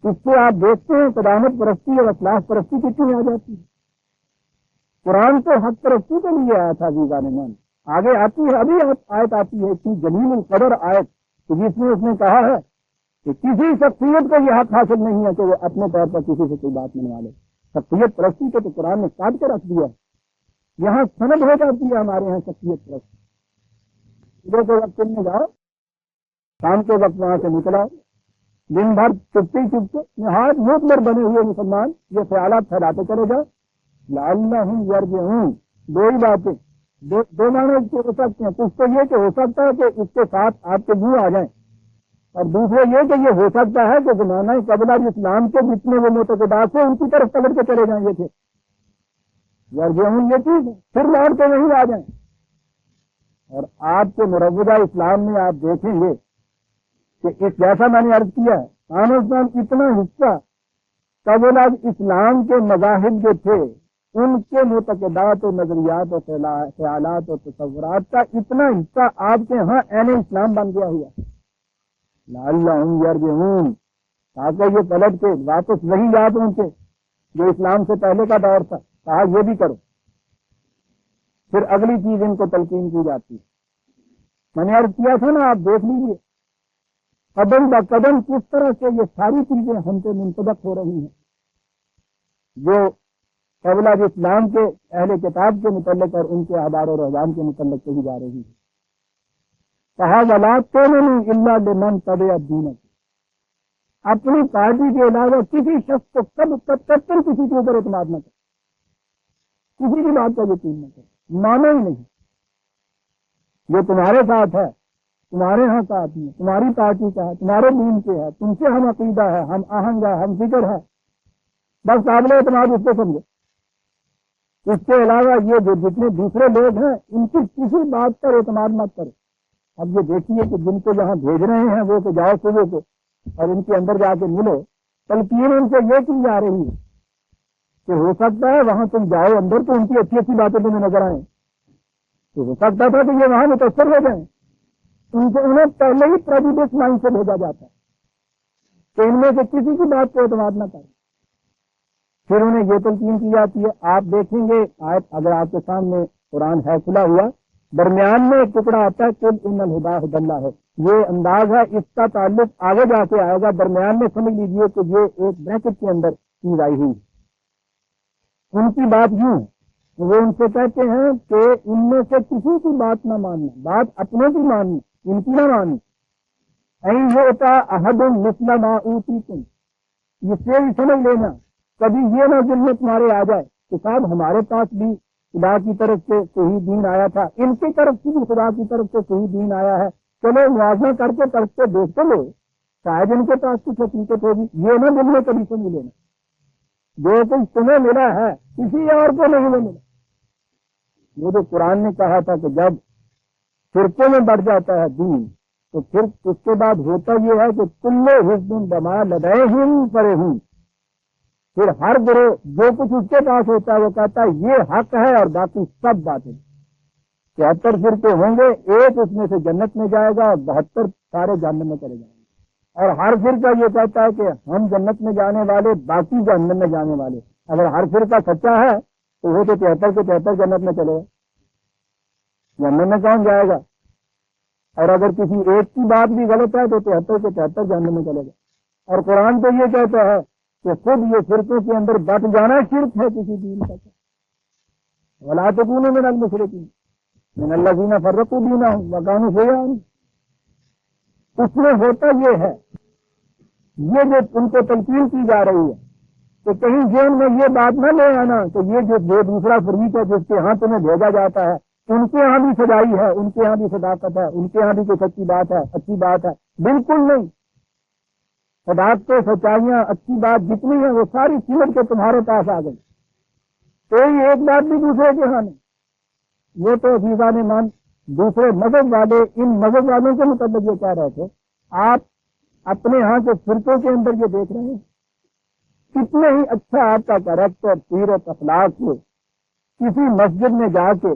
اس سے آپ دیکھتے ہیں قدامت پرستی اور اخلاق پرستی کتنی آ جاتی ہے. قرآن تو حق پرستی کے لیے آیا تھا عزیزان من، آگے آتی ہے، ابھی آیت آتی ہے اتنی جلیل القدر آیت جس میں اس نے کہا ہے کہ کسی شخصیت کو یہ حق حاصل نہیں ہے کہ وہ اپنے طور پر کسی سے کوئی بات منوا لے. شخصیت پرستی کو تو قرآن نے کاٹ کے رکھ دیا ہے. یہاں سند ہو جاتی ہے ہمارے یہاں شخصیت پرستی. صبح کے وقت میں جاؤ، شام کے وقت وہاں سے نکلا، دن بھر چپتے چپتے نہایت مطمئن بنے ہوئے مسلمان یہ خیالات پھیلاتے چلے جاؤ. لعلہم یرجعون. دو ہی باتیں، دو معنی اس کے ہو سکتے ہیں. کچھ تو یہ کہ ہو سکتا ہے کہ اس کے ساتھ آپ کے منہ آ جائیں، اور دوسرے یہ کہ یہ ہو سکتا ہے کہ زمانہ قبل اسلام کے جتنے وہ معتقدات تھے ان کی طرف پلٹ کے چلے جائیں. یہ تھے یرجعون، یہ چیز پھر لوٹ کے نہیں آ جائیں. اور آپ کے مروجہ اسلام میں آپ دیکھیں گے کہ اس جیسا میں نے عرض کیا ہے اسلام اتنا حصہ قبل اسلام کے مذاہب جو تھے ان کے معتقدات و نظریات و خیالات و تصورات کا اتنا حصہ آپ کے ہاں عین اسلام بن گیا ہوا. لعلہم یرجعون، تاکہ یہ پلٹ کے واپس وہی یاد پہنچے جو اسلام سے پہلے کا دور تھا. کہا یہ بھی کرو. پھر اگلی چیز ان کو تلقین کی جاتی ہے. میں نے عرض کیا تھا نا، آپ دیکھ لیجیے قدم با قدم کس طرح سے یہ ساری چیزیں ہم سے منطبق ہو رہی ہیں جو قبل اسلام کے اہل کتاب کے متعلق اور ان کے احبار و رہبان کے متعلق کہی جا رہی ہے. کہا وَلَا تُؤْمِنُوا إِلَّا لِمَنْ تَبِعَ دِينَكُمْ. اپنی پارٹی کے علاوہ کسی شخص کو کب کسی کے اوپر اعتماد نہ کرے، کسی کی بات کا یقین نہ کرے، مانا ہی نہیں. جو تمہارے ساتھ ہے، تمہارے ہاں ساتھ ہے، تمہاری پارٹی کا ہے، تمہارے دین کے ہے، تم سے ہم عقیدہ ہے، ہم آہنگ ہے، ہم فکر ہے، بس قابل اعتماد اس کو سمجھو. اس کے علاوہ یہ جو جتنے دوسرے لوگ ہیں ان کی کسی بات پر اعتماد مت کرو. اب یہ دیکھیے کہ جن کو یہاں بھیج رہے ہیں وہ کہ جاؤ صبح کو اور ان کے اندر جا کے ملو، تلقین ان سے یہ کی جا رہی ہے کہ ہو سکتا ہے وہاں تم جاؤ اندر تو ان کی اچھی اچھی باتیں تمہیں نظر آئیں، تو ہو سکتا تھا کہ یہ وہاں متاثر ہو جائیں. انہیں پہلے ہی پریجوڈس مائنڈ سے بھیجا جاتا ہے کہ ان میں سے کسی کی بات کو اعتماد نہ کریں. پھر انہیں یہ تلقین کی جاتی ہے. آپ دیکھیں گے آیت اگر آپ کے سامنے قرآن ہے کھلا ہوا، درمیان میں ایک ٹکڑا آتا ہے قل ان الہدی ھدی اللہ ہے. یہ انداز ہے، اس کا تعلق آگے جا کے آئے گا. درمیان میں سمجھ لیجیے کہ یہ ایک بریکٹ کے اندر چیز آئی ہوئی. ان کی بات یوں ہے، وہ ان سے کہتے ہیں کہ ان میں سے کسی کی بات نہ ماننا، بات اپنے کی ماننی، ان کی نہ ماننی. این ہوتا احد مثل ما اوتیتم، یہ سے بھی سمجھ لینا کبھی یہ نہ دل میں تمہارے آ جائے کہ صاحب ہمارے پاس بھی خدا کی طرف سے صحیح دین آیا تھا، ان کی طرف سے بھی خدا کی طرف سے صحیح دین آیا ہے، چلو موازنہ کر کے دیکھتے لو، شاید ان کے پاس کچھ حقیقت ہوگی. یہ نہ دل میں کبھی سمجھ لینا جو کچھ تمہیں ملا ہے کسی اور کو نہیں ملا. وہ جو قرآن نے کہا تھا کہ جب فرقے میں بڑھ جاتا ہے دین تو پھر اس کے بعد ہوتا یہ ہے کہ کل حزب بما لدیہم فرحون. پھر ہر گروہ جو کچھ اس کے پاس ہوتا ہے وہ کہتا ہے یہ حق ہے اور باقی سب باطل. 73 فرقے ہوں گے، ایک اس میں سے جنت میں جائے گا اور 72 سارے جہنم میں چلے جائیں گے. اور ہر فرقہ یہ کہتا ہے کہ ہم جنت میں جانے والے، باقی جہنم میں جانے والے. اگر ہر فرقہ سچا ہے تو وہ تو 73 کے 73 جنت میں چلے گا، جہنم میں کون جائے گا؟ اور اگر کسی ایک کی بات بھی غلط ہے تو 73 کے 73 جہنم میں چلے گا. اور قرآن تو یہ کہتا ہے کہ خود یہ فرقوں کے اندر بٹ جانا شرک ہے کسی دین کا. وَلَا تَكُونُوا مِنَ الْمُشْرِكِينَ مِنَ الَّذِينَ فَرَّقُوا دِينَهُمْ وَكَانُوا شِيَعًا. اس میں ہوتا یہ ہے، یہ جو ان کو تلقین کی جا رہی ہے کہ کہیں ذہن میں یہ بات نہ لے آنا کہ یہ جو دوسرا فریق ہے جس کے ہاں تمہیں بھیجا جاتا ہے ان کے ہاں بھی سجائی ہے، ان کے ہاں بھی صداقت ہے، ان کے ہاں بھی کوئی سچی بات ہے، اچھی بات ہے. بالکل نہیں. صداقتیں، سچائیاں، اچھی بات جتنی ہے وہ ساری سمجھ کے تمہارے پاس آ گئی. کوئی ایک بات بھی دوسرے کے ہاں نہیں. یہ تو عزیزان مان دوسرے مذہب والے ان مذہب والوں کے متعلق یہ کہہ رہے تھے، آپ اپنے ہاں کے فرقوں کے اندر یہ دیکھ رہے ہیں کتنے ہی اچھا آپ کا کریکٹر، سیرت، اخلاق ہو. کسی مسجد میں جا کے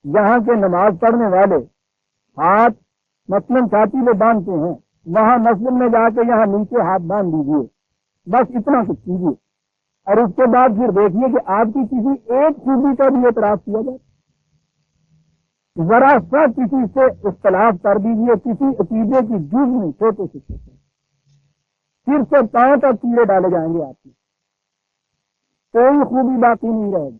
یہاں کے نماز پڑھنے والے ہاتھ مثلاً چھاتی میں باندھتے ہیں، وہاں مسجد میں جا کے یہاں نیچے ہاتھ باندھ دیجیے، بس اتنا کچھ کیجیے. اور اس کے بعد پھر دیکھیے کہ آپ کی کسی ایک خوبی کا بھی اعتراف کیا جائے. ذرا سا کسی سے اختلاف کر دیجیے، کسی عقیدے کی جز میں چھوٹے سے چھوٹے سر سے پاؤں تک کیڑے ڈالے جائیں گے آپ میں، کوئی خوبی باقی نہیں رہے گی۔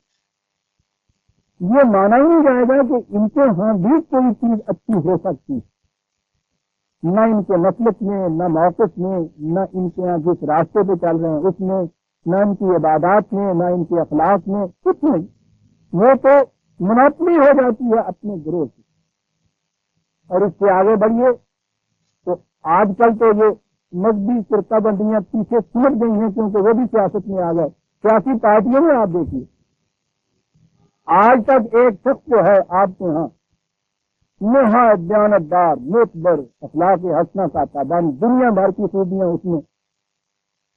یہ مانا ہی نہیں جائے گا کہ ان کے ہاں بھی کوئی چیز اچھی ہو سکتی ہے، نہ ان کے مسلک میں، نہ موقف میں، نہ ان کے یہاں جس راستے پہ چل رہے ہیں اس میں، نہ ان کی عبادات میں، نہ ان کے اخلاق میں، کچھ نہیں۔ وہ تو مناپلی ہو جاتی ہے اپنے گروہ کی۔ اور اس سے آگے بڑھیے تو آج کل تو یہ مذہبی فرقہ بندیاں پیچھے سمٹ گئی ہیں، کیونکہ وہ بھی سیاست میں آ گئے۔ سیاسی پارٹیوں میں آپ دیکھیے، آج تک ایک شخص جو ہے آپ کے ہاں نہایت دیانتدار، معتبر، اخلاق حسنہ کا پابند، دنیا بھر کی خوبیاں اس میں،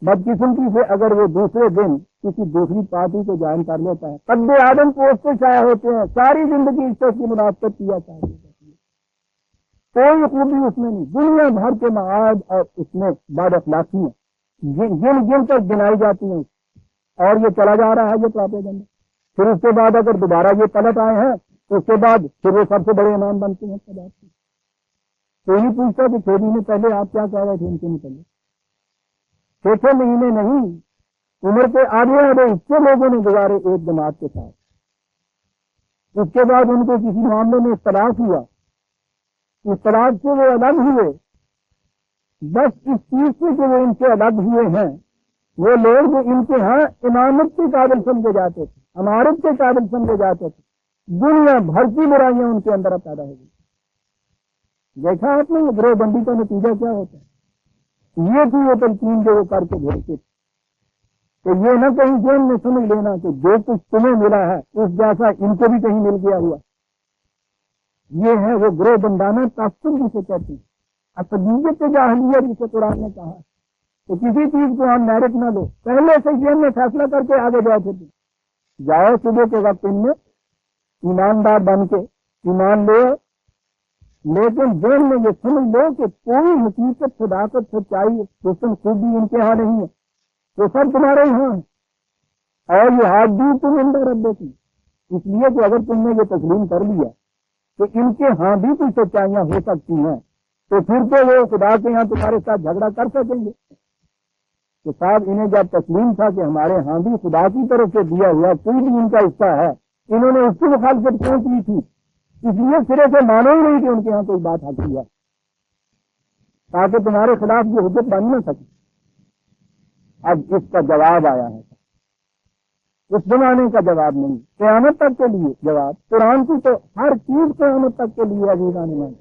بدقسمتی سے اگر وہ دوسرے دن کسی دوسری پارٹی کو جوائن کر لیتا ہے، قد آدم پوسٹ پہ شائع ہوتے ہیں، ساری زندگی اس سے اس کی منافقت کیا چاہتی ہے، کوئی خوبی اس میں نہیں، دنیا بھر کے معاد اور اس میں بد اخلاقیاں جن تک گنائی جاتی ہیں، اور یہ چلا جا رہا ہے یہ پروپیگنڈا۔ پھر اس کے بعد اگر دوبارہ یہ پلٹ آئے ہیں تو اس کے بعد پھر وہ سب سے بڑے امام بنتے ہیں۔ سب آپ کوئی نہیں پوچھتا کہ 6 مہینے پہلے آپ کیا کہہ رہے تھے ان کے متعلق۔ 6 مہینے نہیں، عمر کے آدھے حصے لوگوں نے گزارے ایک جماعت کے ساتھ۔ اس کے بعد ان کو کسی معاملے میں اختلاف ہوا، اختلاف سے وہ الگ ہوئے، بس اس چیز سے کہ وہ ان سے الگ ہوئے ہیں، وہ لوگ جو ان کے ہاں امامت کے قابل سمجھے جاتے تھے، امارت کے قابل سمجھے جاتے تھے، دنیا بھر کی برائیاں ان کے اندر پیدا ہو گئی۔ دیکھا آپ نے یہ گروہ بندی کا نتیجہ کیا ہوتا ہے؟ یہ تھی وہ تلقین جو وہ کر کے بھیجتے تھے کہ یہ نہ کہیں ذہن میں سمجھ لینا کہ جو کچھ تمہیں ملا ہے اس جیسا ان کو بھی کہیں مل گیا ہوا۔ یہ ہے وہ گروہ بندانہ تعصب جسے کہتے ہیں، عصبیت جاہلیت جسے قرآن نے کہا کہ کسی چیز کو ہم میرٹ نہ لو، پہلے سے ذہن میں فیصلہ کر کے آگے جاتے تھے، جاؤ صبح کے وقت ان میں ایماندار بن کے ایمان لو، لیکن ذہن میں یہ سمجھ لو کہ کوئی حقیقت، صداقت، سچائی، حسن، خوبی ان کے ہاں نہیں ہے، وہ سب تمہارے یہاں ہے۔ اور یہ ہاتھ بھی تم اندر رب کی، اس لیے کہ اگر تم نے یہ تسلیم کر لیا کہ ان کے ہاں بھی کچھ سچائیاں ہو سکتی ہیں تو پھر تو وہ خدا کے یہاں تمہارے ساتھ جھگڑا کر سکیں گے کہ صاحب انہیں جب تسلیم تھا کہ ہمارے ہاں بھی خدا کی طرف سے دیا ہوا کوئی بھی ان کا حصہ ہے، انہوں نے اس کی مخالفت کیوں کی تھی؟ اس لیے سرے سے مانو ہی نہیں کہ ان کے یہاں کوئی بات حق کیا، تاکہ تمہارے خلاف یہ حجت بن نہ سکے۔ اب اس کا جواب آیا ہے، اس زمانے کا جواب نہیں، قیامت تک کے لیے جواب۔ قرآن کی تو ہر چیز قیامت تک کے لیے عزیزان من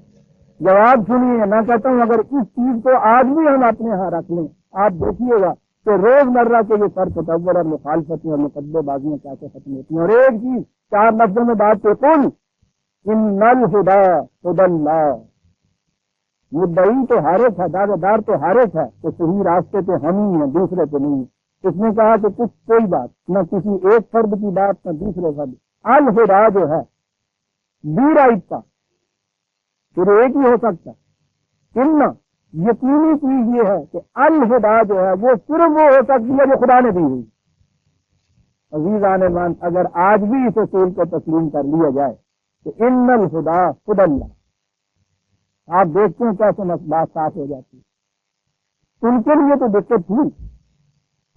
جواب سنیے۔ میں کہتا ہوں اگر اس چیز کو آج بھی ہم اپنے ہاں رکھ لیں، آپ دیکھیے گا کہ روز مرہ کے یہ سر تصور اور مخالفتیں اور مقدمے بازیاں کیسے ختم ہوتی ہیں۔ اور ایک چیز 4 لفظوں میں بات تو کون، ان الہدی ہدی اللہ، مدعی تو حارث ہے، دعوے دار تو حارث ہے کہ صحیح راستے پہ ہم ہی ہیں، دوسرے پہ نہیں۔ اس نے کہا کہ کچھ کوئی بات نہ کسی ایک فرد کی بات نہ دوسرے فرد، الہدی جو ہے بی رائٹ کا پھر ایک ہی ہو سکتا ہے۔ ان یقینی چیز یہ ہے کہ الہدی جو ہے وہ صرف وہ ہو سکتی ہے جو خدا نے دی ہوئی۔ عزیزان من اگر آج بھی اس اصول کو تسلیم کر لیا جائے کہ ان الہدی خدا اللہ، آپ دیکھتے ہیں کیسے بات صاف ہو جاتی ہے۔ ان کے لیے تو دقت تھی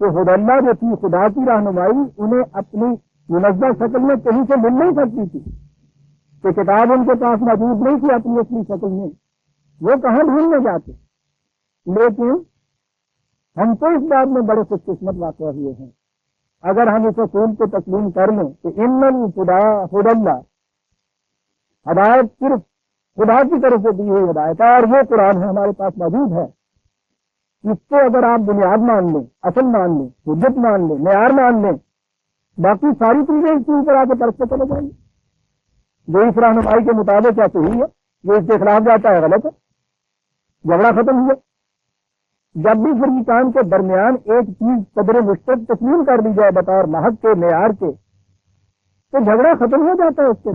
کہ خدا اللہ جو تھی خدا کی رہنمائی انہیں اپنی منظم شکل میں کہیں سے مل نہیں سکتی تھی، کہ کتاب ان کے پاس موجود نہیں تھی اپنی اصلی شکل میں، وہ کہاں ڈھونڈنے جاتے۔ لیکن ہم تو اس بات میں بڑے خوش قسمت واقع ہوئے ہیں اگر ہم اس اصول کو تسلیم کر لیں کہ ان الہدی ہدی اللہ، ہدایت صرف خدا کی طرف سے دی ہوئی ہدایت ہے، اور وہ قرآن ہے ہمارے پاس موجود ہے۔ اس کو اگر آپ بنیاد مان لیں، اصل مان لیں، حجت مان لیں، معیار مان لیں، باقی ساری چیزیں اس کے اوپر آ کے پرکھ کے چلے جائیں گے۔ جو اس رہنمائی کے مطابق کیا صحیح ہے، جو اس کے خلاف جاتا ہے غلط ہے، جھگڑا ختم ہوا۔ جب بھی فرقان کے درمیان ایک چیز قدر مشترک تسلیم کر دی جائے بطور محض کے، معیار کے، تو جھگڑا ختم ہو جاتا ہے اس کے۔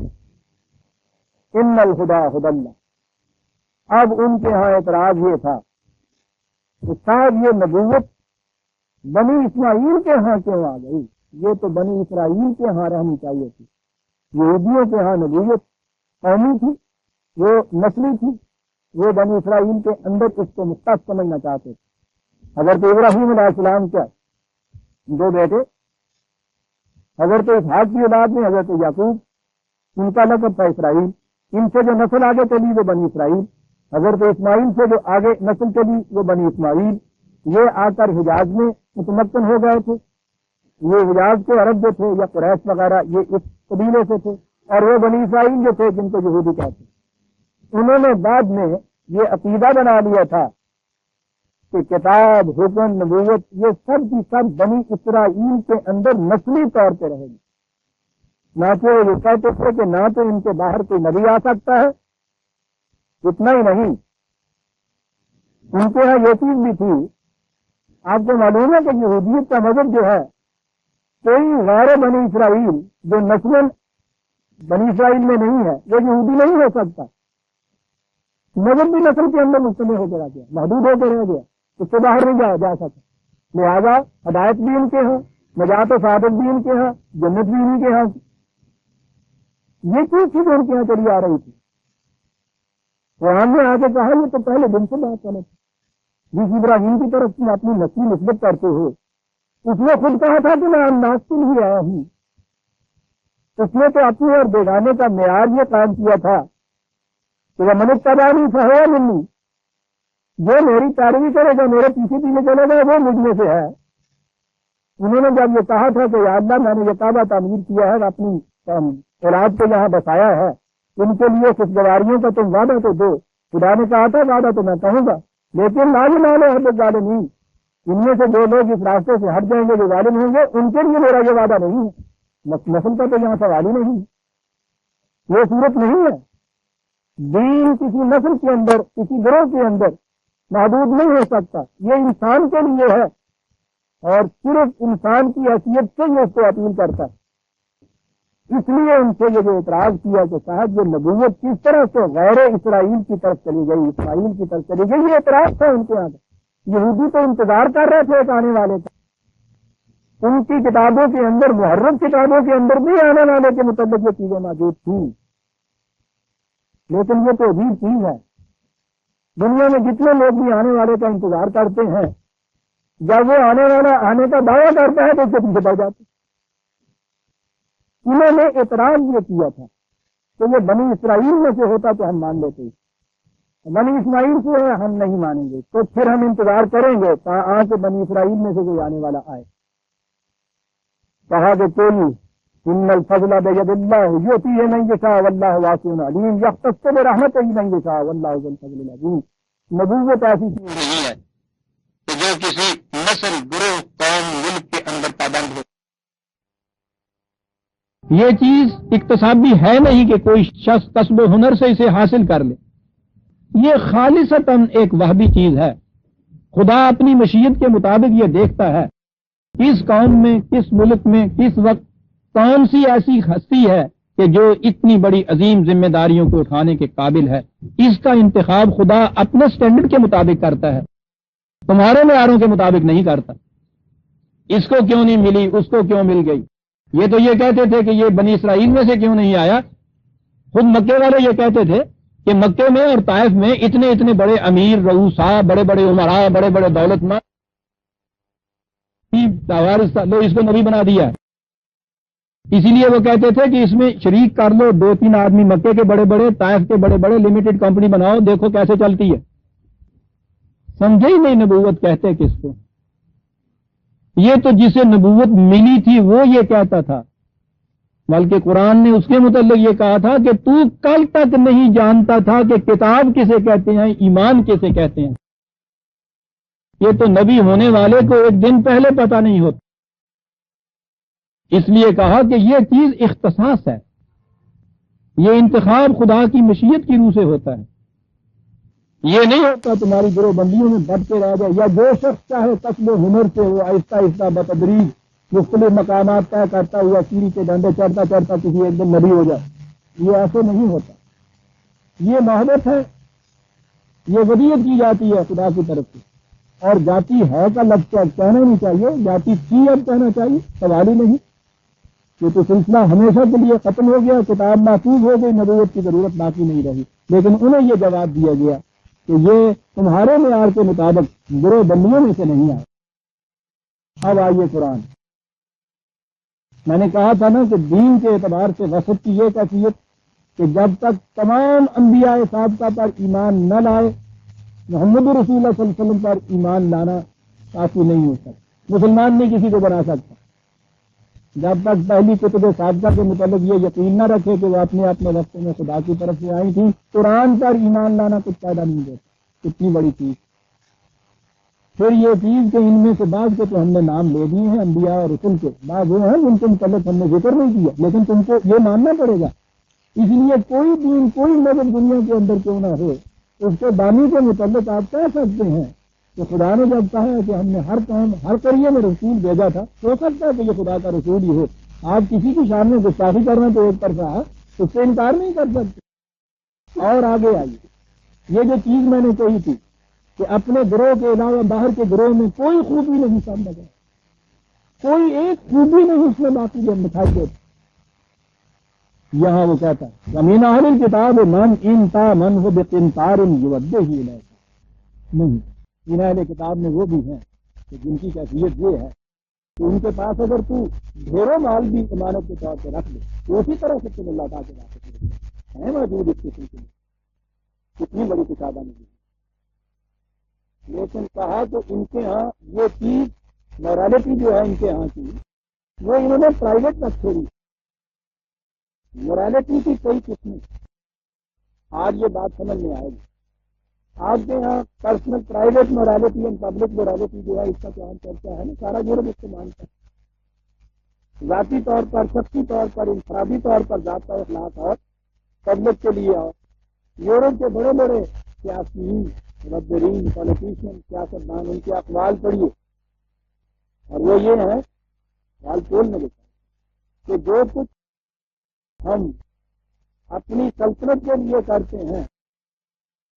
ان الہدی ہدی اللہ۔ اب ان کے ہاں اعتراض یہ تھا کہ صاحب یہ نبوت بنی اسماعیل کے ہاں کیوں آ گئی؟ یہ تو بنی اسرائیل کے ہاں رہنی چاہیے تھی۔ یہودیوں کے ہاں نبوت قومی تھی، وہ نسلی تھی، وہ بنی اسرائیل کے اندر اس کو مختص سمجھنا چاہتے تھے۔ حضرت ابراہیم علیہ السلام کیا دو بیٹے، حضرت اسحاق کی اولاد میں حضرت یعقوب، ان کا لقب تھا اسرائیل، ان سے جو نسل آگے چلی وہ بنی اسرائیل، حضرت اسماعیل سے جو آگے نسل چلی وہ بنی اسماعیل، یہ آ کر حجاز میں متمکن ہو گئے تھے۔ یہ حجاز کے عرب جو تھے یا قریش وغیرہ یہ اس قبیلے سے تھے، اور وہ بنی اسرائیل جو تھے جن کو یہودی کہتے، انہوں نے بعد میں یہ عقیدہ بنا لیا تھا کہ کتاب، حکم، نبوت یہ سب کی سب بنی اسرائیل کے اندر نسلی طور پہ رہے گی۔ نہ تو وہ کہتے تھے کہ نہ تو ان کے باہر کوئی نبی آ سکتا ہے، اتنا ہی نہیں، ان کے یہاں یہ چیز بھی تھی، آپ کو معلوم ہے کہ یہودیت کا مذہب جو ہے، کوئی غیر بنی اسرائیل جو نسل بنی اسرائیل میں نہیں ہے وہ یہودی نہیں ہو سکتا۔ مذہب بھی نسل کے اندر مشتمل ہو کے رہ گیا، محدود ہو کے رہ گیا، اس سے باہر نہیں جا سکتا۔ لہذا ہدایت بھی ان کے ہیں، نجات و سعادت بھی ان کے ہیں، جنت بھی ان کے ہیں۔ یہ چیز تھی جو ان کے یہاں چلی آ رہی تھی۔ قرآن نے آ کے کہا یہ تو پہلے دن سے بات غلط ہے، جس ابراہیم کی طرف تم اپنی نسلی نسبت کرتے ہو، اس نے خود کہا تھا کہ میں الناس کے لیے آیا ہوں۔ اس نے تو اپنے اور بیگانے کا معیار یہ قائم کیا تھا کہ وہ من اتبعنی فہو منی، جو میری پیروی کرے گا، میرے پیچھے پیچھے چلے گا، وہ مجھ میں سے ہے۔ انہوں نے جب یہ کہا تھا کہ یا اللہ میں نے یہ کعبہ تعمیر کیا ہے، اپنی اولاد کو یہاں بسایا ہے، ان کے لیے خوشگواریوں کا تم وعدہ تو دو۔ خدا نے کہا تھا وعدہ تو میں کہوں گا، لیکن ظالم حد ظالمین، ان میں سے جو لوگ اس راستے سے ہٹ جائیں گے جو ظالم ہوں گے، ان کے لیے میرا یہ وعدہ نہیں ہے۔ نسل کا تو یہاں سوال ہی نہیں، یہ صورت نہیں ہے۔ دین کسی نسل کے اندر، کسی گروہ کے اندر محدود نہیں ہو سکتا، یہ انسان کے لیے ہے، اور صرف انسان کی حیثیت سے یہ اس کو اپیل کرتا ہے۔ اس لیے ان سے یہ جو اعتراض کیا کہ صاحب یہ نبوت کس طرح سے غیر اسرائیل کی طرف چلی گئی، اسرائیل کی طرف چلی گئی، یہ اعتراض تھا ان کے یہاں۔ یہودی تو انتظار کر رہے تھے ایک آنے والے کا، ان کی کتابوں کے اندر، محرف کتابوں کے اندر بھی آنے والے کے متعلق یہ چیزیں موجود تھیں، لیکن یہ تو عجیب چیز ہے، دنیا میں جتنے لوگ بھی آنے والے کا انتظار کرتے ہیں، جب وہ آنے والا آنے کا دعویٰ کرتا ہے تو اس کے پیچھے پڑ جاتے۔ انہوں نے اعتراض یہ کیا تھا کہ یہ بنی اسرائیل میں سے ہوتا تو ہم مان لیتے، بنی اسماعیل سے ہے ہم نہیں مانیں گے، تو پھر ہم انتظار کریں گے آ کے بنی اسرائیل میں سے کوئی آنے والا آئے۔ کہا کہ قل ان الفضل بید اللہ یؤتیہ من یشاء واللہ واسع علیم یختص برحمتہ من یشاء واللہ ذو الفضل العظیم۔ نبوت ایسی چیز نہیں ہے کہ جو کسی نسل، گروہ، قوم، ملک کے اندر پابند ہو۔ یہ چیز اکتسابی ہے نہیں کہ کوئی شخص کسب و ہنر سے اسے حاصل کر لے، یہ خالصتاً ایک وہبی چیز ہے۔ خدا اپنی مشیت کے مطابق یہ دیکھتا ہے کس قوم میں، کس ملک میں، کس وقت کون سی ایسی ہستی ہے کہ جو اتنی بڑی عظیم ذمہ داریوں کو اٹھانے کے قابل ہے۔ اس کا انتخاب خدا اپنے سٹینڈرڈ کے مطابق کرتا ہے، تمہارے معیاروں کے مطابق نہیں کرتا۔ اس کو کیوں نہیں ملی، اس کو کیوں مل گئی۔ یہ تو یہ کہتے تھے کہ یہ بنی اسرائیل میں سے کیوں نہیں آیا، خود مکے والے یہ کہتے تھے کہ مکے میں اور طائف میں اتنے اتنے بڑے امیر، رؤساء، بڑے بڑے عمراء، بڑے بڑے دولت مند، لو اس کو نبی بنا دیا ہے۔ اسی لیے وہ کہتے تھے کہ اس میں شریک کر لو 2-3 آدمی، مکے کے بڑے بڑے، طائف کے بڑے بڑے، لمیٹڈ کمپنی بناؤ، دیکھو کیسے چلتی ہے۔ سمجھے ہی نہیں نبوت کہتے کس کو۔ یہ تو جسے نبوت ملی تھی وہ یہ کہتا تھا، بلکہ قرآن نے اس کے متعلق یہ کہا تھا کہ تو کل تک نہیں جانتا تھا کہ کتاب کسے کہتے ہیں، ایمان کسے کہتے ہیں۔ یہ تو نبی ہونے والے کو ایک دن پہلے پتہ نہیں ہوتا۔ اس لیے کہا کہ یہ چیز اختصاص ہے، یہ انتخاب خدا کی مشیت کی روح سے ہوتا ہے، یہ نہیں ہوتا تمہاری گروہ بندیوں میں بٹ کے رہ جائے، یا جو شخص چاہے کسب و ہنر سے وہ آہستہ آہستہ بتدریج مختلف مقامات طے کرتا ہوا سیڑھی کے ڈنڈے چڑھتا چڑھتا کسی ایک دن نبی ہو جائے، یہ ایسے نہیں ہوتا۔ یہ محبت ہے، یہ ودیعت کی جاتی ہے خدا کی طرف سے، اور جاتی ہے کا لفظ اب کہنا نہیں چاہیے، جاتی تھی اب کہنا چاہیے، سوال ہی نہیں۔ یہ تو سلسلہ ہمیشہ کے لیے ختم ہو گیا، کتاب محفوظ ہو گئی، نبوت کی ضرورت باقی نہیں رہی. لیکن انہیں یہ جواب دیا گیا کہ یہ تمہارے معیار کے مطابق برے بندیوں میں سے نہیں آئے. اب آئیے قرآن. میں نے کہا تھا نا کہ دین کے اعتبار سے وسط کی یہ کیفیت کہ جب تک تمام انبیاء سابقہ پر ایمان نہ لائے محمد رسول اللہ صلی اللہ علیہ وسلم پر ایمان لانا کافی نہیں ہو سکتا. مسلمان نہیں کسی کو بنا سکتا جب تک پہلی کتب سابقہ کے متعلق یہ یقین نہ رکھے کہ وہ اپنے اپنے وقت میں خدا کی طرف سے آئی تھی. قرآن پر ایمان لانا کچھ پیدا نہیں دیتا. اتنی بڑی چیز. پھر یہ چیز کہ ان میں سے بعض کے تو ہم نے نام لے دیے ہیں انبیاء اور رسل کے، بعض وہ ہیں جن کے متعلق ہم نے ذکر نہیں کیا، لیکن تم کو یہ ماننا پڑے گا. اس لیے کوئی دین کوئی مذہب دنیا کے اندر کیوں نہ ہو، اس کے بانی کے متعلق آپ کہہ سکتے ہیں کہ خدا نے جب کہا ہے کہ ہم نے ہر قوم ہر قریے میں رسول بھیجا تھا، ہو سکتا ہے کہ یہ خدا کا رسول ہی ہو. آپ کسی کی شان میں گستاخی کرنا تو ایک طرفہ ہے، اس سے انکار نہیں کر سکتے. اور آگے آئیے، یہ جو چیز میں نے کہی تھی کہ اپنے گروہ کے علاوہ باہر کے گروہ میں کوئی خوبی نہیں سمجھ گیا، کوئی ایک خوبی نہیں اس میں باقی جو دکھائی دیتی. یہاں وہ کہتا ہے زمین اہل الکتاب من ان تا من ہو بقنطار یودہ ہی نہیں. ان اہل کتاب میں وہ بھی ہیں کہ جن کی کیفیت یہ ہے کہ ان کے پاس اگر تو ڈھیروں مال بھی امانت کے طور پہ رکھ لے تو اسی طرح سے تم اللہ تعالیٰ کے راستے ہیں موجود اس قسم کے. کتنی بڑی کتابیں نہیں. لیکن کہا تو ان کے ہاں یہ چیز مورالٹی جو ہے ان کے ہاں کی وہ انہوں نے پرائیویٹ رکھ چھوڑی. مورالٹی کی کئی قسمیں. آج یہ بات سمجھ میں آئے گی. آپ کے یہاں پرسنل پرائیویٹ مورالٹی اور پبلک مورالٹی جو ہے اس کا تو عام چرچا ہے نا، سارا یورپ اس کو مانتا ہے. ذاتی طور پر، شخصی طور پر، انفرادی طور پر ذات کا اخلاق اور پبلک کے لیے اور یورپ کے بڑے بڑے سیاسی مبدرین پالیٹیشین سیاستدان ان کے اقوال پڑھیے اور وہ یہ ہے حال پول میں لکھا کہ جو کچھ ہم اپنی سلطنت کے لیے کرتے ہیں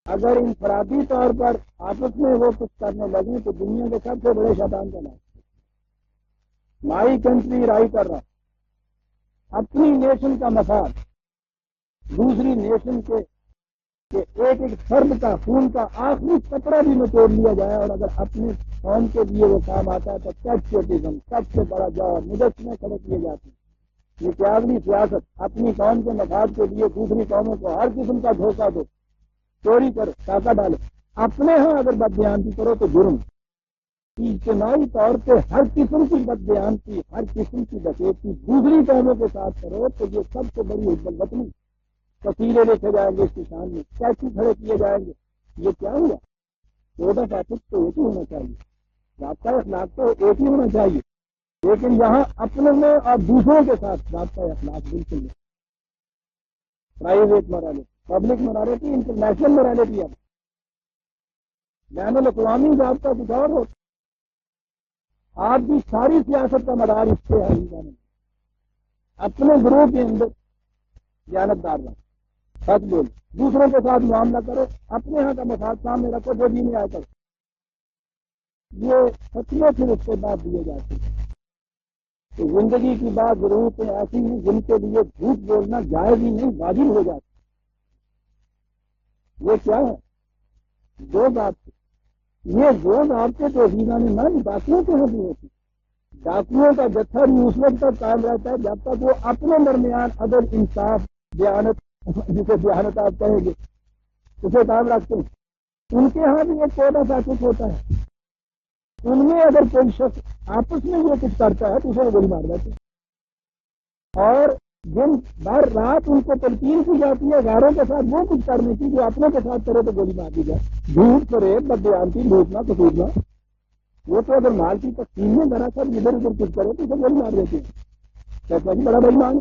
اگر انفرادی طور پر آپس میں وہ کچھ کرنے لگیں تو دنیا کے سب سے بڑے شیطان کا نام. مائی کنٹری رائی کر رہا، اپنی نیشن کا مفاد دوسری نیشن کے ایک ایک فرد کا خون کا آخری کپڑا بھی نچوڑ لیا جائے اور اگر اپنے قوم کے لیے وہ کام آتا ہے تو پیٹریوٹزم سب سے بڑا جوہر مجسمے کھڑے کیے جاتے ہیں. یہ پیاگلی سیاست اپنی قوم کے مفاد کے لیے دوسری قوموں کو ہر قسم کا دھوکہ دو، چوری کرو، ٹاکہ ڈالو. اپنے ہاں اگر بدبیانتی کرو تو جرم. اجتماعی طور پہ ہر قسم کی بدبیانتی، ہر قسم کی ڈکیتی دوسری قوموں کے ساتھ کرو تو یہ سب سے بڑی حب الوطنی. تصویریں لکھے جائیں گے اس کی شان میں، کیسے کھڑے کیے جائیں گے. یہ کیا ہوا؟ چودہ فیصد تو ایک ہی ہونا چاہیے، ضابطہ اخلاق تو ایک ہی ہونا چاہیے، لیکن یہاں اپنے میں اور دوسروں کے ساتھ ضابطہ اخلاق بالکل نہیں. Private morality, public morality, international morality ہے. بین الاقوامی ضابطہ کچھ اور ہوتا. آپ کی ساری سیاست کا مدار اس سے ہے. اپنے گروہ کے اندر دیانتدار رہو، سچ بولو، دوسروں کے ساتھ معاملہ کرو، اپنے یہاں کا مفاد سامنے رکھو جو بھی نہیں آیا کرو. یہ سچ میں پھر اس کے بعد دیے جاتے ہیں. تو زندگی کی بات ضرورتیں ایسی ہیں جن کے لیے جھوٹ بولنا جائز ہی نہیں، واجب ہو جاتا. یہ کیا ہے؟ دو بات. یہ دو ضابطے تو حفیظان من ڈاکوؤں کے ہاں بھی ہوتی. ڈاکوؤں کا جتھا بھی اس وقت تک قائم رہتا ہے جب تک وہ اپنے درمیان عدل، انصاف، دیانت، جسے دیانت آپ کہیں گے، اسے قائم رکھتے ہیں. ان کے ہاں بھی ایک چھوٹا سا کچھ ہوتا ہے. ان میں اگر کوئی شخص آپس میں یہ کچھ کرتا ہے تو اسے گولی مار دیتے ہیں. اور دن بھر رات ان کو تلقین کی جاتی ہے غیروں کے ساتھ وہ کچھ کرنے کی جو اپنے کے ساتھ کرے تو گولی مار دی جائے. جھوٹ کرے، بدبیانتی، لوٹنا، کسوٹنا، وہ تو اگر مال کی تقسیم میں دراصل ادھر ادھر کچھ کرے تو اسے گولی مار دیتے ہیں. کہتا کہ بڑا بےایمان.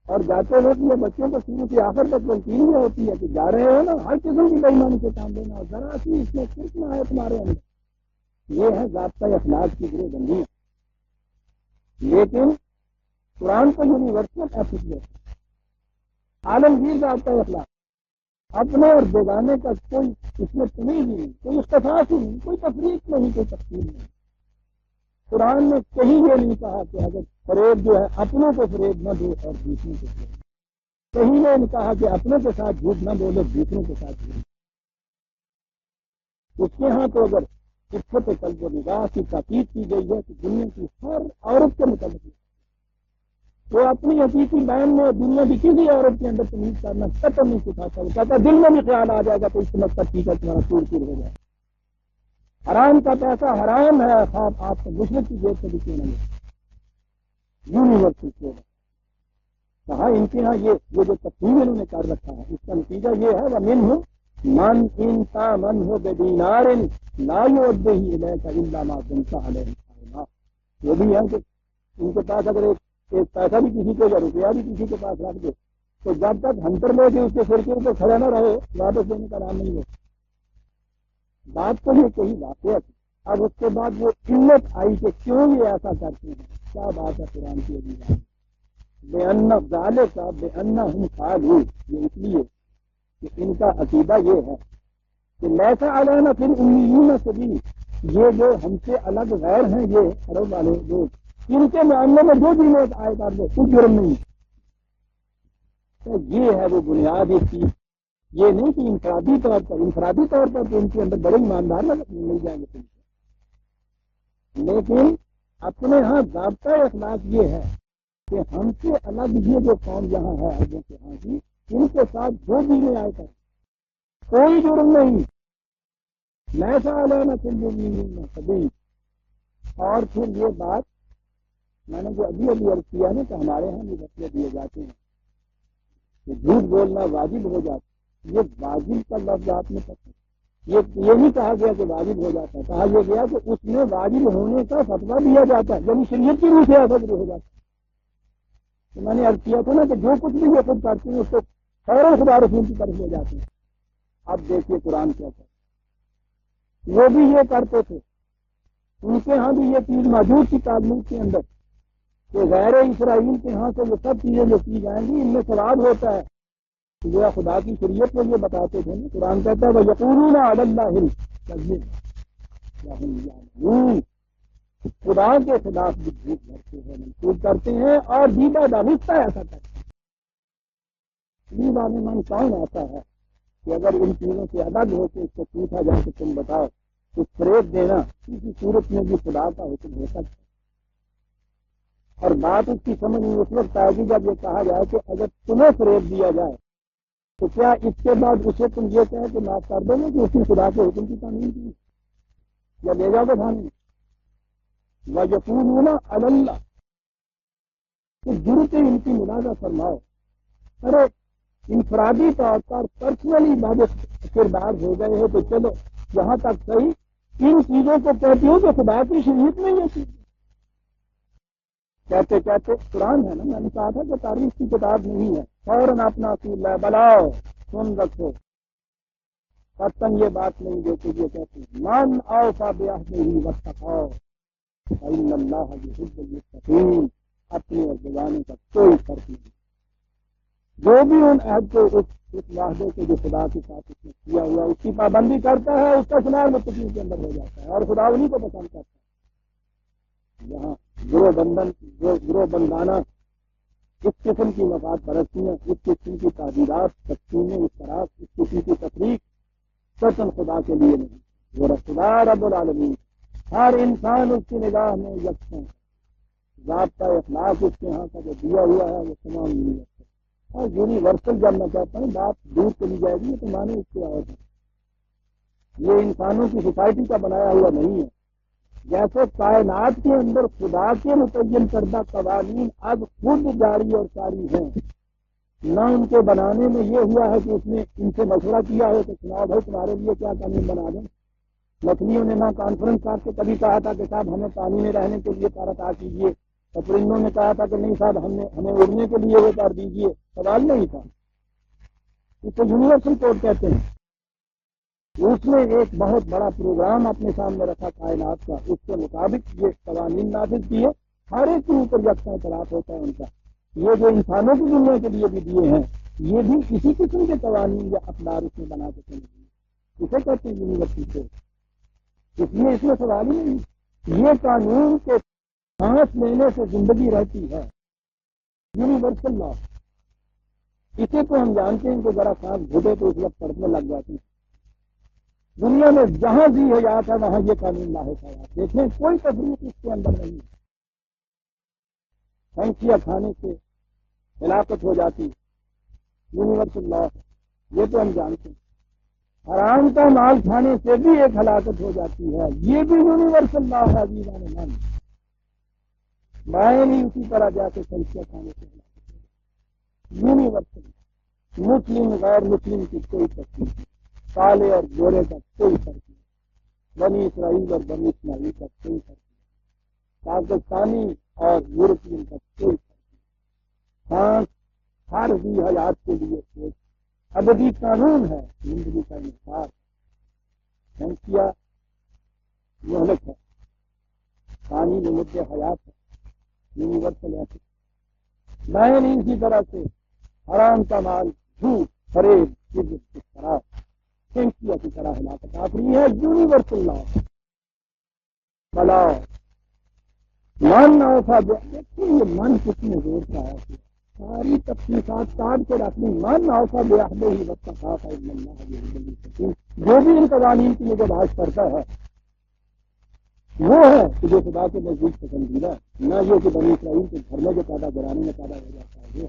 اور جاتے وقت یہ بچوں کو شروع سے آخر تک تلقین یہ ہوتی ہے کہ جا رہے ہو نا ہر قسم کی بےایمانی سے کام لینا اور ذرا سی اس میں صرف نہ ہے تمہارے اندر. یہ ہے ضابطہ اخلاق کی گروہ بندی. لیکن قرآن کو یونیورسل ایتھکس ہے، عالمگیر ضابطہ اخلاق. اپنے اور بیگانے کا کوئی اس میں تمیز ہی نہیں، کوئی اختلاف ہی نہیں، کوئی تفریق نہیں، کوئی تقسیم نہیں. قرآن نے کہیں یہ نہیں کہا کہ اگر فریب جو ہے اپنوں کو فریب نہ دو اور دوسروں کو فریب. کہیں نے کہا کہ اپنوں کے ساتھ جھوٹ نہ بولو دوسروں کے ساتھ جھوٹ. اس کے ہاں تو اگر عفت قلب و نگاہ کی تاکید کی گئی ہے کہ دنیا کی ہر عورت کے متعلق وہ اپنی حقیقی بہن میں دنیا کی کسی عورت کے اندر تمیز کرنا قطع نہیں سکھاتا. وہ کہتا دل میں بھی خیال آ جائے گا تو اس سمجھتا ٹھیک ہے تمہارا چور چور ہو جائے. حرام کا پیسہ حرام ہے خواب آپ کو مشرق کی جیب سے بھی کیوں نہیں. یونیورسٹی سے کہا ان کے یہاں یہ جو تقسیم انہوں نے کر رکھا ہے اس کا نتیجہ یہ ہے وہ من انتا من ہو بے دینار لا یودہ الیک الا ما دمت علیہ قائما. وہ بھی ہے کہ ان کے پاس اگر ایک پیسہ بھی کسی کو یا روپیہ بھی کسی کے پاس رکھ دے تو جب تک ہنٹر لے کے اس کے سر کے اوپر کھڑا نہ رہے واپس دینے کا نام نہیں ہو. بات تو یہ کہی واقعہ تھی. اب اس کے بعد وہ علت آئی کہ کیوں یہ ایسا کرتے ہیں. کیا بات ہے قرآن کی ابھی بے ان ذالک بے انہم قالوا. یہ اس لیے کہ ان کا عقیدہ یہ ہے کہ لیسا علینا فی الامیین سبیل. یہ جو ہم سے الگ غیر ہیں یہ عرب والے لوگ ان کے معاملے میں جو بھی لوگ آئے کر دو کچھ جرم نہیں. تو یہ ہے وہ بنیادی چیز. یہ نہیں کہ انفرادی طور پر تو ان کے اندر بڑے ایماندار مل جائیں گے. لیکن اپنے ہاں ضابطہ اخلاق یہ ہے کہ ہم سے الگ یہ جو قوم یہاں ہے عربوں کے ہاں کی ان کے ساتھ جو بھی آئے کر کوئی جرم نہیں. لیسا علینا فی الامیین سبیل. اور پھر یہ بات میں نے جو ابھی عرض کیا نا کہ ہمارے ہاں بھی مسئلے دیے جاتے ہیں کہ جھوٹ بولنا واجب ہو جاتا. یہ واجب کا لفظ آپ نے پتہ یہ نہیں کہا گیا کہ واجب ہو جاتا ہے. کہا یہ گیا کہ اس میں واجب ہونے کا فتویٰ دیا جاتا ہے یعنی شریعت کی روح سے ایسا ہو جاتا ہے. تو میں نے عرض کیا تھا نا کہ جو کچھ بھی یہ خود کرتے ہیں اس کو فوراً خدا رسول کی طرف لے جاتے ہیں. اب دیکھیے قرآن کیا ہے. وہ بھی یہ کرتے تھے. ان کے ہاں بھی یہ چیز موجود تھی تعلیم کے اندر کہ غیر اسرائیل کے ہاں سے وہ سب چیزیں جو کی جائیں گی ان میں ثواب ہوتا ہے. جو خدا کی شریعت میں یہ بتاتے تھے نا قرآن کہتا ہے وَيَقُولُونَ عَلَى اللَّهِ الْكَذِبَ وَهُمْ يَعْلَمُونَ. خدا کے خلاف بھی جھوٹ بھرتے ہیں منسوب کرتے ہیں اور دیدہ دانستہ ایسا کرتے ہیں. یہ والے من کون آتا ہے کہ اگر ان چیزوں سے الگ ہو کے اس کو پوچھا جائے کہ تم بتاؤ تو فریب دینا کسی صورت میں بھی خدا کا حکم ہو سکتا ہے. اور بات اس کی سمجھ میں اس وقت آئے گی جب یہ کہا جائے کہ اگر تمہیں فریب دیا جائے تو کیا اس کے بعد اسے تم یہ کہیں کہ معاف کر دو گے کہ اس نے خدا کے حکم کی تعمیر کی یا لے جاؤ گے تھانے وَيَقُولُونَ عَلَى اللَّهِ. تو جرت ان کی ملازہ فرماؤ. ارے انفرادی طور پر پرسنلی عبادت کردار ہو گئے ہو تو چلو یہاں تک صحیح ان چیزوں کو کہتی ہو کہ خدا کی شریعت میں یہ چیز کہتے کہتے قرآن ہے نا. میں نے کہا تھا کہ تاریخ کی کتاب نہیں ہے. فوراً اپنا اصول ہے بلاؤ سن رکھو. قطعاً یہ بات نہیں جو کہ یہ کہتے ہیں من اوفی بعہدہ واتقی فإن اللہ یحب المتقین. اپنے اور بیگانے کا کوئی فرق نہیں. جو بھی ان عہد کو اس وعدے کے جو خدا کے ساتھ اس نے کیا ہوا اس کی پابندی کرتا ہے اس کا شمار متقین کے اندر ہو جاتا ہے اور خدا انہیں کو پسند کرتا ہے. یہاں گروہ بندانہ اس قسم کی مفاد پرستیاں اس قسم کی تعبیرات تقسیمیں اس طرح اس قسم کی تفریق سچن خدا کے لیے نہیں. وہ خدا رب العالمین ہر انسان اس کی نگاہ میں یکساں. ضابطہ اخلاق اس کے ہاں کا جو دیا ہوا ہے وہ تمام یونیورسل. اور یونیورسل جب میں کہتا ہوں بات دور چلی جائے گی تو معنی اس کے اور یہ انسانوں کی سوسائٹی کا بنایا ہوا نہیں ہے. جیسے کائنات کے اندر خدا کے متعین کردہ قوانین اب خود جاری اور ساری ہیں. نہ ان کے بنانے میں یہ ہوا ہے کہ اس نے ان سے مشورہ کیا ہے کہ سناؤ بھائی تمہارے لیے کیا قانون بنا دیں. مچھلیوں نے نہ کانفرنس کر کے کبھی کہا تھا کہ صاحب ہمیں پانی میں رہنے کے لیے پارا کیجیے. اور پرندوں نے کہا تھا کہ نہیں صاحب ہمیں اڑنے کے لیے وہ کر دیجیے. سوال نہیں تھا. اس کو یونیورسل کوڈ کہتے ہیں. اس نے ایک بہت بڑا پروگرام اپنے سامنے رکھا کائنات کا. اس کے مطابق یہ قوانین نافذ کیے. ہر ایک کے اوپر یکساں اطلاق ہوتا ہے ان کا. یہ جو انسانوں کی دنیا کے لیے بھی دیے ہیں یہ بھی اسی قسم کے قوانین یا اقدار اس میں بنا کے چلے گئے. اسے کہتے ہیں یونیورسل کوڈ. اس لیے اس میں سوال ہی نہیں. یہ قانون کے سانس لینے سے زندگی رہتی ہے، یونیورسل لا۔ اسے تو ہم جانتے ہیں کہ ذرا سانس گھٹے تو اس وقت پڑھنے لگ جاتی ہیں۔ دنیا میں جہاں بھی حیات ہے وہاں یہ قانون لاحق ہے۔ آپ دیکھیں کوئی تفریق اس کے اندر نہیں ہے۔ پھینکیاں کھانے سے ہلاکت ہو جاتی، یونیورسل لا، یہ تو ہم جانتے ہیں۔ حرام کا مال کھانے سے بھی ایک ہلاکت ہو جاتی ہے، یہ بھی یونیورسل لا ہے۔ عزیزان من، میں نہیں اسی طرح جا کے پھینکیاں کھانے سے ہلاکت ہو، یونیورسل۔ مسلم غیر مسلم کی کوئی تفریق نہیں، کالے اور گورے کا کوئی فرق نہیں، بنی اسرائیل اور بنی اسماعیل کا کوئی فرق نہیں، پاکستانی اور یورپین کا کوئی فرق نہیں۔ ہاں، ہر بھی حیات کے لیے ایک ابدی قانون ہے، زندگی کا انحصار۔ پھینکیا مہلک ہے، پانی میں مدعے حیات ہے، یونیورسل ہے۔ میں نہیں اسی طرح سے حرام کا مال، جھوٹ، فریب، عزت کی طرح پھینکیا کی طرح ہلاکت آفری ہے، یونیورسل لا۔ بلا من نہ ہوتا، دیکھیے یہ من کتنے زور کا ہے، ساری تفصیلات کاٹ کے رکھنی۔ من نہ ہوتا بے عہدہ ہی وقت خاص ہے، جو بھی ان قوانین کی نگہداشت کرتا ہے وہ ہے کہ جو خدا کے نزدیک پسندیدہ، نہ یہ کہ بنی اسرائیل کے گھر میں جو پیدا گرانے میں پیدا ہو جاتا ہے۔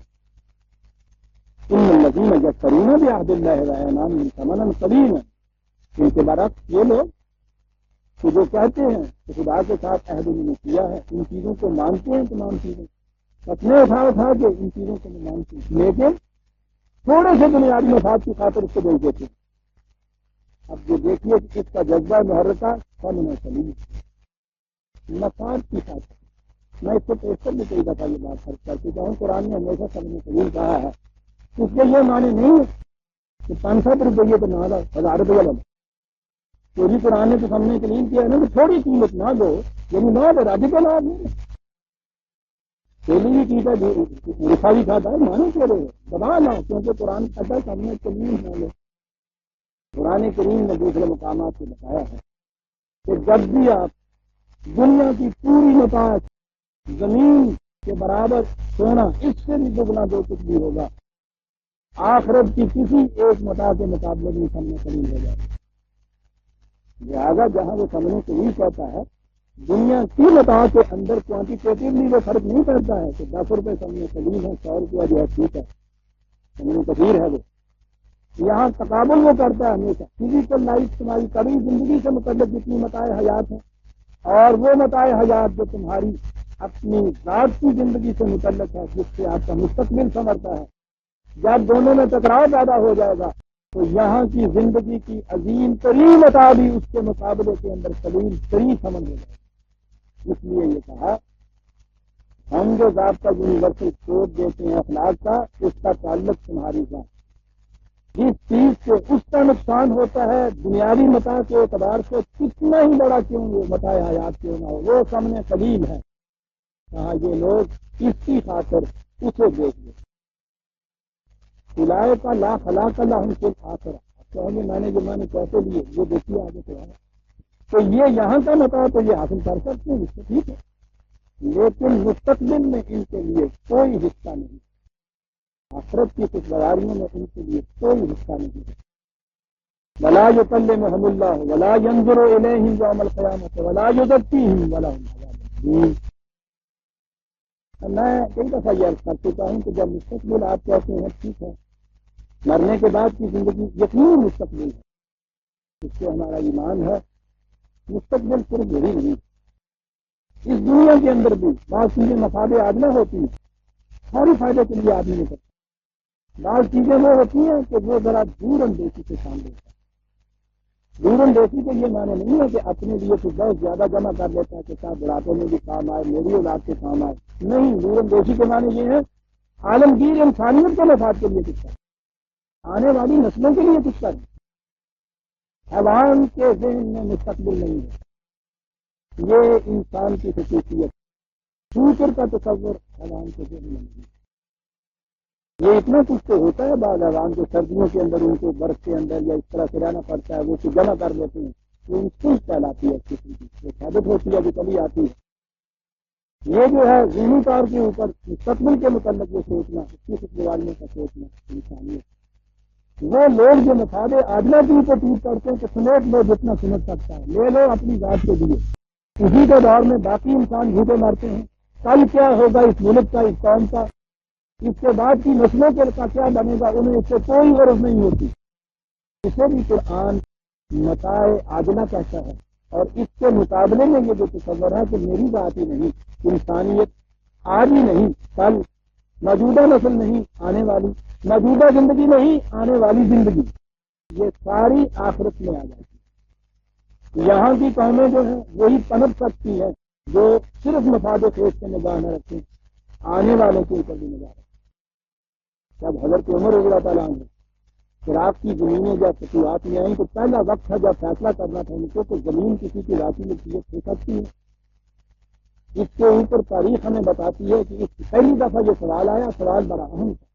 ان الذین یشترون بعہد اللہ وایمانہم ثمنا قلیلا، ان کے برعکس یہ لوگ کہ جو کہتے ہیں کہ خدا کے ساتھ عہد انہوں نے کیا ہے، ان چیزوں کو مانتے ہیں، تمام چیزیں اپنے اٹھا کے ان چیزوں کو میں مانتے ہیں، لیکن تھوڑے سے بنیادی مفاد کی خاطر اس کو بیچ دیتے ہیں۔ اب یہ دیکھیے کہ اس کا جذبہ محرکہ ثمن قلیل، مفاد کی خاطر۔ میں اس کو پیشتر بھی کئی دفعہ یہ بات خرچ کر چکا ہوں، قرآن نے ہمیشہ ثمن قلیل کہا ہے، اس کے یہ معنی نہیں ہے کہ 500 روپئے تو نہ لو، 1000 روپیہ لو۔ چوری قرآن نے تو ثمن قلیل کیا ہے نا، کہ تھوڑی قیمت نہ دو، یعنی نہ دو راجی کا نام نہیں چیلی کی رکھا بھی کھاتا ہے، مانے کے رہے دبا نہ، کیونکہ قرآن کہتا ہے ثمن قلیل نہ لو۔ قرآن کریم نے دوسرے مقامات سے بتایا ہے کہ جب بھی آپ دنیا کی پوری متاع زمین کے برابر سونا، اس سے بھی دگنا جو کچھ بھی ہوگا، آخرت کی کسی ایک متاع کے مقابلے میں ثمن قلیل ہو جائے۔ لہٰذا جہاں وہ ثمن قلیل کہتا ہے، دنیا کی متاع کے اندر کوانٹیٹیولی وہ فرق نہیں کرتا ہے کہ 10 روپے ثمن قلیل ہے، 100 روپیہ جو ہے ٹھیک ہے، ثمن کثیر ہے۔ وہ یہاں تقابل وہ کرتا ہے ہمیشہ۔ فزیکل لائف تمہاری کبھی زندگی سے متعلق جتنی متاع حیات ہیں، اور وہ متاع حیات جو تمہاری اپنی ذات کی زندگی سے متعلق ہے، جس سے آپ کا مستقبل سنورتا ہے، جب دونوں میں ٹکراؤ پیدا ہو جائے گا تو یہاں کی زندگی کی عظیم ترین متاع بھی اس کے مقابلے کے اندر قلیل ترین سمجھ ہو جائے گا۔ اس لیے یہ کہا ہم جو ذات کا یونیورسل کوڈ دیتے ہیں اخلاق کا، اس کا تعلق تمہاری ذات، جس چیز سے اس کا نقصان ہوتا ہے دنیاوی متاع کے اعتبار سے، کتنا ہی بڑا کیوں وہ متاع حیات کیوں نہ ہو، وہ ثمن قلیل ہے۔ کہا یہ لوگ اس کی خاطر اسے دیکھ لیں۔ خلائے کا لا خلاق اللہ ہم سے آخر کہیں میں نے جو میں نے کہتے لیے یہ دیکھیے آگے تو ہے، تو یہ یہاں کا متاع تو یہ حاصل کر سکتے ہیں، اس سے ٹھیک ہے، لیکن مستقبل میں ان کے لیے کوئی حصہ نہیں، آخرت کی خوشگواریوں میں ان کے لیے کوئی حصہ نہیں ہے۔ ولا یکلمہم اللہ ولا ینظر الیہم یوم القیامۃ ولا یزکیہم ولہم عذاب الیم۔ میں کئی دفعہ یہ عرض کر چکا ہوں کہ جب مستقبل آپ کہتے ہیں ٹھیک ہے، مرنے کے بعد کی زندگی یقینی مستقبل ہے، اس سے ہمارا ایمان ہے۔ مستقبل صرف یہی نہیں، اس دنیا کے اندر بھی بعض چیزیں مفاد آدمی ہوتی ہیں، ساری فائدے کے لیے آدمی نہیں کرتا۔ بعض چیزیں وہ ہوتی ہیں کہ وہ ذرا دور اندیشی سے کام لیتا ہے۔ دور اندیشی کے یہ معنی نہیں ہے کہ اپنے لیے تو بہت زیادہ جمع کر لیتا ہے کہ صاحب بڑھاپے میں بھی کام آئے، میری اولاد کے کام آئے، نہیں۔ دور اندیشی کے معنی یہ ہے عالمگیر انسانیت کے مفاد کے لیے کچھ کریں، آنے والی نسلوں کے لیے کچھ کریں۔ عوام کے ذہن میں مستقبل نہیں ہے، یہ انسان کی خصوصیت، فیوچر کا تصور عوام کے ذہن میں نہیں ہے۔ یہ اتنا کچھ تو ہوتا ہے بعض عوام جو سردیوں کے اندر ان کو برف کے اندر یا اس طرح سے رہنا پڑتا ہے، وہ اسے جمع کر لیتے ہیں، وہ انسٹنکٹ کہلاتی ہے قسم کی، وہ ثابت ہوتی ہے کہ کبھی آتی ہے۔ یہ جو ہے ذہنی طور کے اوپر مستقبل کے متعلق جو سوچنا، اس کی خوشگواریوں کا سوچنا انسانیت، وہ لوگ جو مفاد عادلہ کی تطبیق کرتے ہیں کہ سمیٹ لو جتنا سمجھ سکتا ہے، لے لو اپنی ذات کے لیے، اسی کے دور میں باقی انسان بھوکے مرتے ہیں، کل کیا ہوگا اس ملک کا، اس قوم کا، اس کے بعد کی نسلوں کے کا کیا بنے گا، انہیں اس سے کوئی غرض نہیں ہوتی۔ اسے بھی قرآن متاع عادلہ کہتا ہے، اور اس کے مقابلے میں یہ جو تصور ہے کہ میری ذات ہی نہیں، انسانیت آج ہی نہیں کل، موجودہ نسل نہیں آنے والی، موجودہ زندگی نہیں آنے والی زندگی، یہ ساری آخرت میں آ جاتی ہے۔ یہاں کی قومیں جو ہیں وہی پنپ سکتی ہیں جو صرف مفاد خیز سے نگاہ نہ رکھیں، آنے والوں کے اوپر بھی نگاہ رکھیں۔ جب حضرت عمر رضی اللہ تعالیٰ عنہ عراق کی زمینیں جب فتوحات میں آئیں تو پہلا وقت تھا جب فیصلہ کرنا تھا ان کو کہ زمین کسی کی ذاتی ملکیت ہو سکتی ہے۔ اس کے اوپر تاریخ ہمیں بتاتی ہے کہ اس پہلی دفعہ یہ سوال آیا، سوال بڑا اہم تھا۔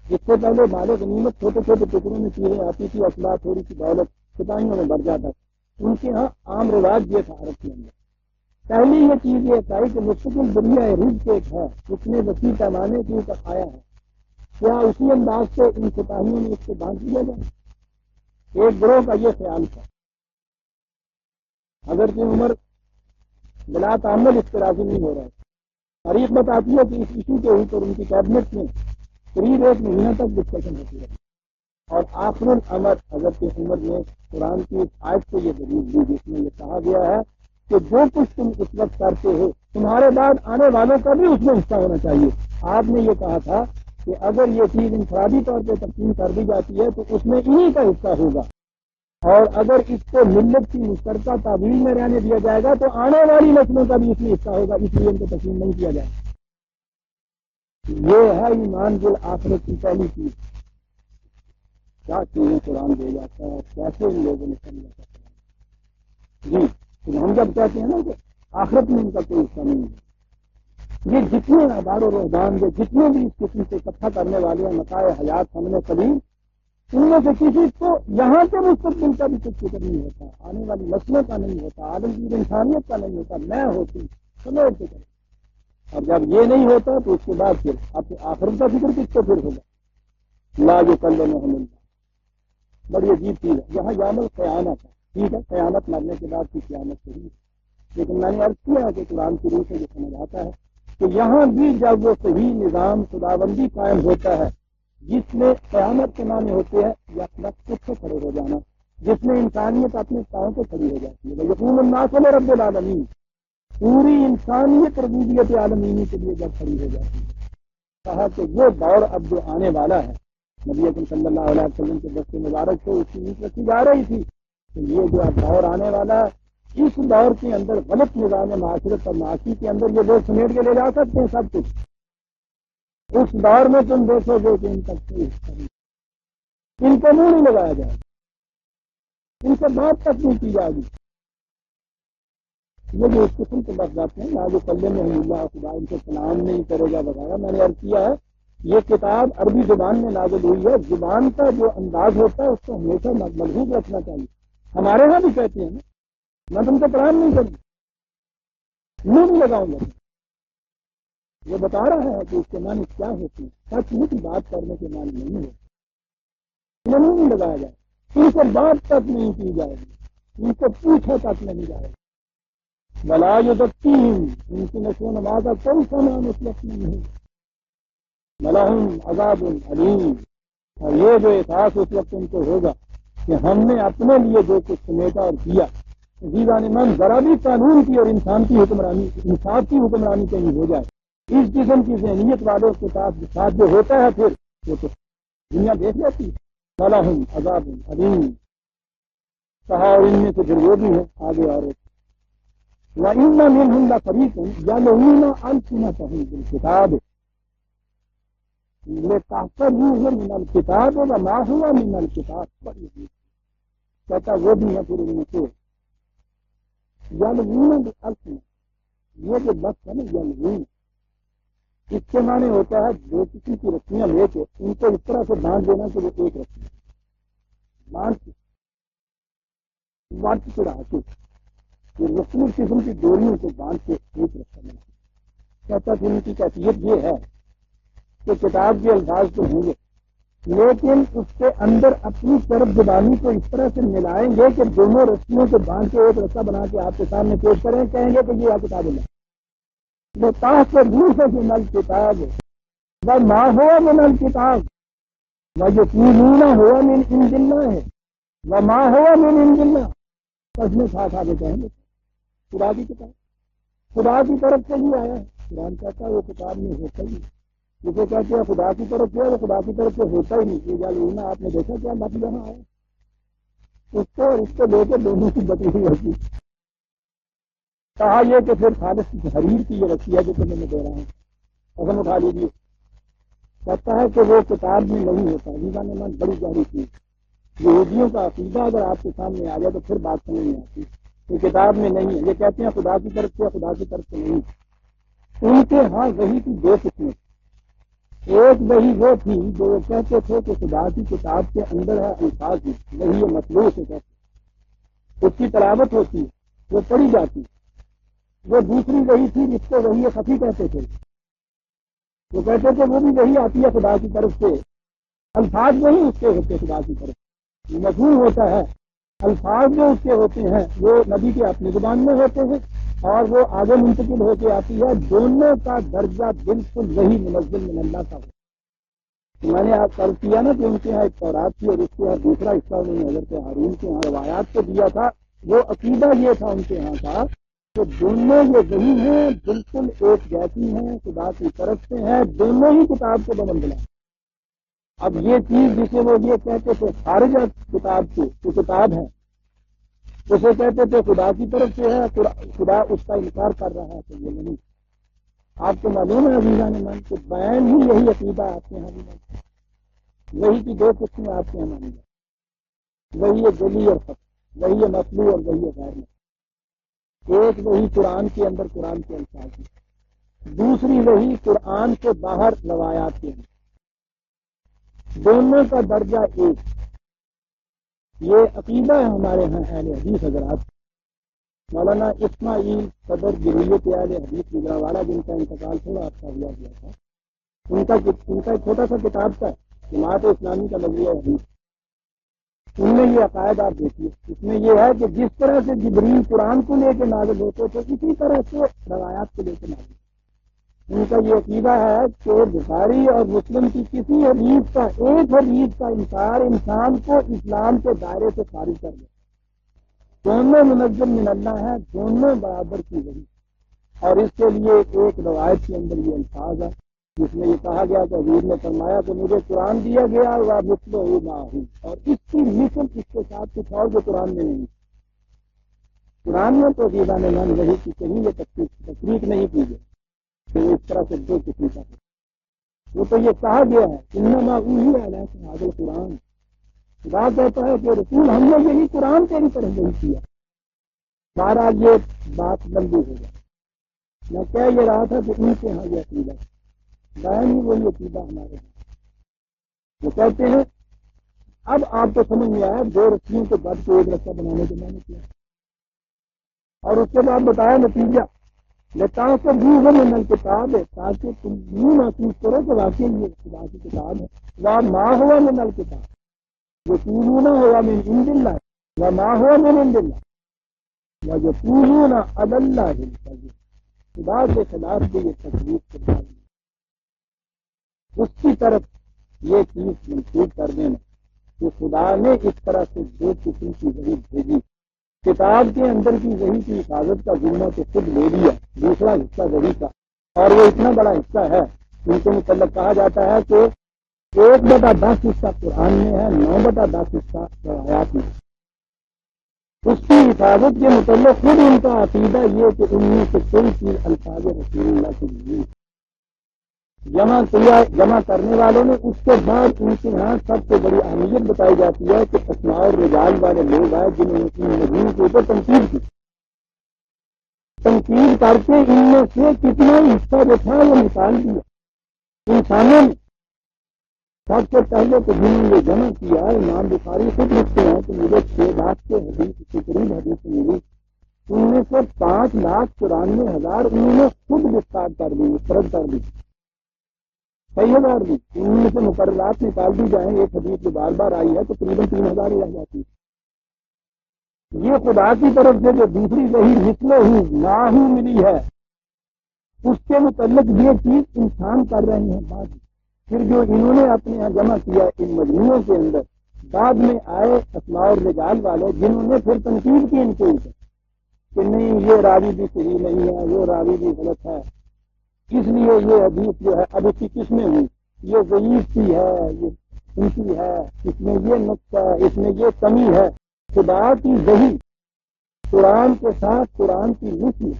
اس سے پہلے مال غنیمت چھوٹے چھوٹے ٹکڑوں میں چیزیں آتی تھی، اسلحہ تھوڑی سی دولت سپاہیوں میں بڑھ جاتا تھا، ان کے ہاں عام رواج یہ تھا عرب کے اندر۔ پہلی یہ چیز یہ آئی کہ مستقل دنیا رزق ایک ہے، اس نے وسیع پیمانے کے اوپر آیا ہے، کیا اسی انداز سے ان سپاہیوں نے اس کو باندھ دیا جائے؟ ایک گروہ کا یہ خیال تھا۔ حضرت عمر بلا تعمل اس سے راضی نہیں ہو رہا ہے۔ تاریخ بتاتی ہے کہ اس ایشو کے اوپر ان کی کیبنٹ میں قریب ایک مہینہ تک ڈسکشن ہوتی رہی، اور آخر الامر حضرت عمر نے قرآن کی اس آیت کو یہ دلیل دی جس میں یہ کہا گیا ہے کہ جو کچھ تم اس وقت کرتے ہو تمہارے بعد آنے والوں کا بھی اس میں حصہ ہونا چاہیے۔ آپ نے یہ کہا تھا کہ اگر یہ چیز انفرادی طور پہ تقسیم کر دی جاتی ہے تو اس میں انہی کا حصہ ہوگا، اور اگر اس کو ملت کی مشترکہ تعبیر میں رہنے دیا جائے گا تو آنے والی نسلوں کا بھی اس میں حصہ ہوگا، اس لیے ان کو تقسیم نہیں کیا جائے گا۔ یہ ہے ایمان بالآخرت کی پہلی چیز۔ کیا چیزیں قرآن دے جاتا ہے، کیسے ان لوگوں نے سمجھا ہے۔ جی تو ہم جب کہتے ہیں نا کہ آخرت میں ان کا کوئی حصہ نہیں ہے، یہ جتنے ادار و رحبان جو جتنے بھی اس قسم سے اکٹھا کرنے والے ہیں متاع حیات ہم نے قدیم، ان میں سے کسی کو یہاں کے مستقبل کا بھی کچھ فکر نہیں ہوتا، آنے والی نسلوں کا نہیں ہوتا، عالمگیر انسانیت کا نہیں ہوتا، میں ہوتی سمجھ کے کریں۔ اور جب یہ نہیں ہوتا تو اس کے بعد پھر آپ آخرت کا فکر کس کو پھر ہوگا؟ لا جو کل محمد بڑی عجیب چیز ہے۔ یہاں یوم القیامت ہے، ٹھیک ہے، قیامت مرنے کے بعد کی قیامت صحیح ہے، لیکن میں نے عرض کیا ہے کہ قرآن کی روح سے یہ سمجھ آتا ہے کہ یہاں بھی جب وہ صحیح نظام خدابندی قائم ہوتا ہے جس میں قیامت کے معنی ہوتے ہیں یا خود سے کھڑے ہو جانا، جس میں انسانیت اپنے پاؤں سے کھڑی ہو جاتی ہے، یقین الناس رب العالمین، پوری انسانیت ربوبیت عالمینی کے لیے جب کھڑی ہو جاتی ہے۔ کہا کہ وہ دور اب جو آنے والا ہے، نبی اکرم صلی اللہ علیہ وسلم کے دست مبارک سے اس کی نیت رکھی جا رہی تھی کہ یہ جو اب دور آنے والا ہے، اس دور کے اندر غلط نظام معاشرت اور معاشی کے اندر یہ لوگ سمیٹ کے لے جا سکتے ہیں سب کچھ۔ اس دور میں تم دیکھو گے کہ ان تک کوئی حصہ نہیں، ان کو منہ نہیں لگایا جائے گا، ان سے بات تک نہیں کی جائے گی۔ یہ جو اس قسم کے لفظ آتے ہیں نا جو کلے میں اللہ خدا ان کو سلام نہیں کرے گا وغیرہ، میں نے عرض کیا ہے یہ کتاب عربی زبان میں نازل ہوئی ہے، زبان کا جو انداز ہوتا ہے اس کو ہمیشہ ملحوظ رکھنا چاہیے۔ ہمارے ہاں بھی کہتے ہیں نا میں تم کو پران نہیں کروں، منہ نہیں لگاؤں گا، یہ بتا رہا ہے کہ اس کے معنی کیا ہوتی ہے، سچ مچ بات کرنے کے معنی نہیں ہوتے، انہیں منہ نہیں لگایا جائے، ان کو بات تک نہیں کی جائے گی، ان کو پوچھے تک نہیں جائے گی، بلا یزکیہم، ان کی نشو و نما کا کوئی سامان اس وقت نہیں ہے، لہم عذاب علیم، اور یہ جو احساس اس وقت ان کو ہوگا کہ ہم نے اپنے لیے جو کچھ سمیٹا اور کیا، عزیزان من ذرا بھی قانون کی اور انسان کی حکمرانی، انصاف کی حکمرانی کہیں ہو جائے، اس قسم کی ذہنیت والوں کے ساتھ جو ہوتا ہے پھر وہ تو دنیا دیکھ لیتی ہے۔ لہم عذاب علیم، کہا اور ان میں سے پھر وہ بھی ہے آگے اور وَإِنَّ مِنْهُمْ لَفَرِيقٌ يَلْوُونَ أَلْسِنَتَهُم بِالْكِتَابِ لِتَحْسَبُوهُ مِنَ الْكِتَابِ وَمَا هُوَ مِنَ الْكِتَابِ، کہتا وہ بھی ہے پھر ان میں سے یلوون بِالْأَلْسِنَةِ، یہ جو لفظ ہے نا یلوون، اس کے معنی ہوتا ہے جو کسی کی رسیاں لے کے ان کو اس طرح سے باندھ دینا کہ وہ ایک رسی باندھ کے چڑھا کے یہ مختلف قسم کی ڈوریوں کو باندھ کے ایک رستہ بنا، کہتا تھا ان کی کیفیت یہ ہے کہ کتاب کے الفاظ تو ہوں گے لیکن اس کے اندر اپنی طرف زبانی کو اس طرح سے ملائیں گے کہ دونوں رسیوں کو باندھ کے ایک رسہ بنا کے آپ کے سامنے پیش کریں، کہیں گے کہ یہ کتاب اللہ وہ تاخ پر روح سے من کتاب وہ ماں ہوا من الکتاب وہ یقینون ہوا من عند اللہ ہے وہ ماں ہوا من عند اللہ بس میں کھا کے کہیں گے خدا کی کتاب خدا کی طرف سے ہی آیا ہے۔ قرآن کہتا ہے وہ کتاب میں ہوتا ہی جسے کہتے ہیں خدا کی طرف سے وہ خدا کی طرف سے ہوتا ہی نہیں یہ جالونا آپ نے دیکھا کیا بات یہاں آیا اس کو اور اس کو لے کے دونوں کی بچی ہوئی ہوتی کہا یہ کہ پھر خالص حریر کی یہ رسی ہے جو تمہیں میں دے رہا ہوں قسم اٹھا لیجیے کہتا ہے کہ وہ کتاب میں نہیں ہوتا عزیزان من بڑی گہری چیز یہودیوں کا عقیدہ اگر آپ کے سامنے آ جائے تو پھر بات سمجھ نہیں آتی یہ کتاب میں نہیں ہے یہ کہتے ہیں خدا کی طرف سے خدا کی طرف سے نہیں ان کے ہاں وہی کی دو قسمیں ایک وہی وہ تھی جو وہ کہتے تھے کہ خدا کی کتاب کے اندر ہے الفاظ ہی وہی یہ مطلوب سے کہتے اس کی تلاوت ہوتی وہ پڑھی جاتی وہ دوسری وہی تھی جس کو وہی خفی کہتے تھے وہ کہتے تھے وہ بھی وہی آتی ہے خدا کی طرف سے الفاظ وہی اس کے ہوتے خدا کی طرف مفہوم ہوتا ہے الفاظ جو اس کے ہوتے ہیں وہ نبی کے اپنی زبان میں ہوتے ہیں اور وہ آگے منتقل ہو کے آتی ہے دونوں کا درجہ بالکل وہی منزل من اللہ کا ہو میں نے آپ کل کیا نا کہ ان کے یہاں ایک تورات تھی اور اس کے یہاں دوسرا حصہ انہوں نے حضرت ہارون کے یہاں روایات کو دیا تھا وہ عقیدہ یہ تھا ان کے یہاں کا کہ دونوں یہ وہی ہیں بالکل ایک جیسی ہیں خدا کی طرف سے ہیں دونوں ہی کتاب کو بمنزلہ اب یہ چیز جسے وہ یہ کہتے تھے خارج کتاب سے جو کتاب ہے اسے کہتے تھے خدا کی طرف سے ہے خدا اس کا انکار کر رہا ہے تو یہ نہیں آپ کو معلوم ہے عزیزان من کہ بیان ہی یہی عقیدہ آپ کے یہاں بھی وہی کی دو قسمیں آپ کے یہاں مانی جائیں وہی ہے گلی اور خط وہی ہے مطلوب اور وہی ہے غیر مطلوب ایک وہی قرآن کے اندر قرآن کے الفاظ میں دوسری وہی قرآن کے باہر روایات کے اندر دونوں کا درجہ ایک یہ عقیدہ ہے ہمارے ہاں اہل حدیث حضرات مولانا اسماعیل صدر جمعیت اہل حدیث گجرانوالہ جن کا انتقال تھوڑا عرصہ ہوا تھا ان کا ایک چھوٹا سا کتاب تھا جماعت اسلامی کا نظریہ حدیث ان میں یہ عقائد آپ دیکھیے اس میں یہ ہے کہ جس طرح سے جبریل قرآن کو لے کے نازل ہوتے تھے اسی طرح سے روایات کو لے کے نازل ان کا یہ عقیدہ ہے کہ بخاری اور مسلم کی کسی حدیث کا ایک حدیث کا انکار انسان کو اسلام کے دائرے سے خارج کر دے دونوں منزل من اللہ ہے دونوں برابر کی وہی اور اس کے لیے ایک روایت کے اندر یہ الفاظ ہے جس میں یہ کہا گیا کہ حضور نے فرمایا کہ مجھے قرآن دیا گیا وہ مثل ہوں اور اس کی مثل اس کے ساتھ کچھ اور جو قرآن میں نہیں قرآن میں تو عزیزان من وہی کی کہیں یہ تفریق نہیں کی گئی کہ وہ اس طرح سے دو قسم کا ہے وہ تو یہ کہا گیا ہے انما اوحی الیک ھذا القرآن خدا کہتا ہے کہ رسول ہم نے یہی قرآن تیری طرف نہیں کیا سارا یہ بات لمبی ہو جائے میں کہہ یہ رہا تھا کہ ان کے ہاں یہ عقیدہ بیان ہی وہی عقیدہ ہمارے ہاں وہ کہتے ہیں اب آپ کو سمجھ میں آیا دو رسیوں کو بد کو ایک رستہ بنانے کے میں نے کیا اور اس کے بعد بتایا نتیجہ لیتا سے بھی وہ من کتاب ہے تاکہ تم یوں محسوس کرو کہ واقعی یہ خدا کی کتاب ہے وہ ماں ہوا من الکتاب یقولون ہوا من عند اللہ وہ ماں ہوا من عند اللہ وہ یقولون علی اللہ الکذب خدا کے خلاف سے یہ تکلیف کرنا اس کی طرف یہ چیز منسوخ کر دینا کہ خدا نے اس طرح سے دو قسم کی وحی بھیجی کتاب کے اندر کی وحی کی حفاظت کا ذمہ تو خود لے لیا دوسرا حصہ وحی کا اور وہ اتنا بڑا حصہ ہے ان کے متعلق کہا جاتا ہے کہ 1/10 حصہ قرآن میں ہے 9/10 حصہ روایات میں اس کی حفاظت کے متعلق خود ان کا عقیدہ یہ کہ ان میں سے کوئی چیز الفاظ رسول اللہ کے لیے جمع کرنے والوں نے اس کے بعد ان کے یہاں سب سے بڑی اہمیت بتائی جاتی ہے کہ اسماء اور رجال والے لوگ آئے جنہوں نے ان نبیوں کے اوپر تنقید کی تنقید کر کے ان میں سے کتنا حصہ جو تھا وہ نکال دیا انسانوں نے سب سے پہلے تو جنہوں نے جمع کیا امام بخاری خود لکھتے ہیں کہ مجھے 6 لاکھ کے حدیث کے قریب حدیث ملی ان میں سے 5,94,000 انہوں نے خود ڈسکارڈ کر دی، مسترد کر دی، 6,000 بھی ان میں سے مقررات نکال دی جائیں، ایک حدیث جو بار بار آئی ہے تو تقریباً 3,000 ہی رہ جاتی ہے۔ یہ خدا کی طرف سے جو دوسری وحی مثل ہی نہ ہی ملی ہے، اس کے متعلق یہ چیز انسان کر رہے ہیں بعد میں۔ پھر جو انہوں نے اپنے یہاں جمع کیا ان مجموعوں کے اندر، بعد میں آئے اسماء اور رجال والے جنہوں نے پھر تنقید کی ان کے اوپر کہ نہیں یہ راوی بھی صحیح نہیں ہے، وہ راوی بھی غلط ہے، اس لیے یہ حدیث جو ہے اب اس کی قسمیں ہوئی، یہ ضعیف سی ہے، یہ سنتی ہے، اس میں یہ نقص ہے، اس میں یہ کمی ہے۔ خدا کی وحی قرآن کے ساتھ قرآن کی مثل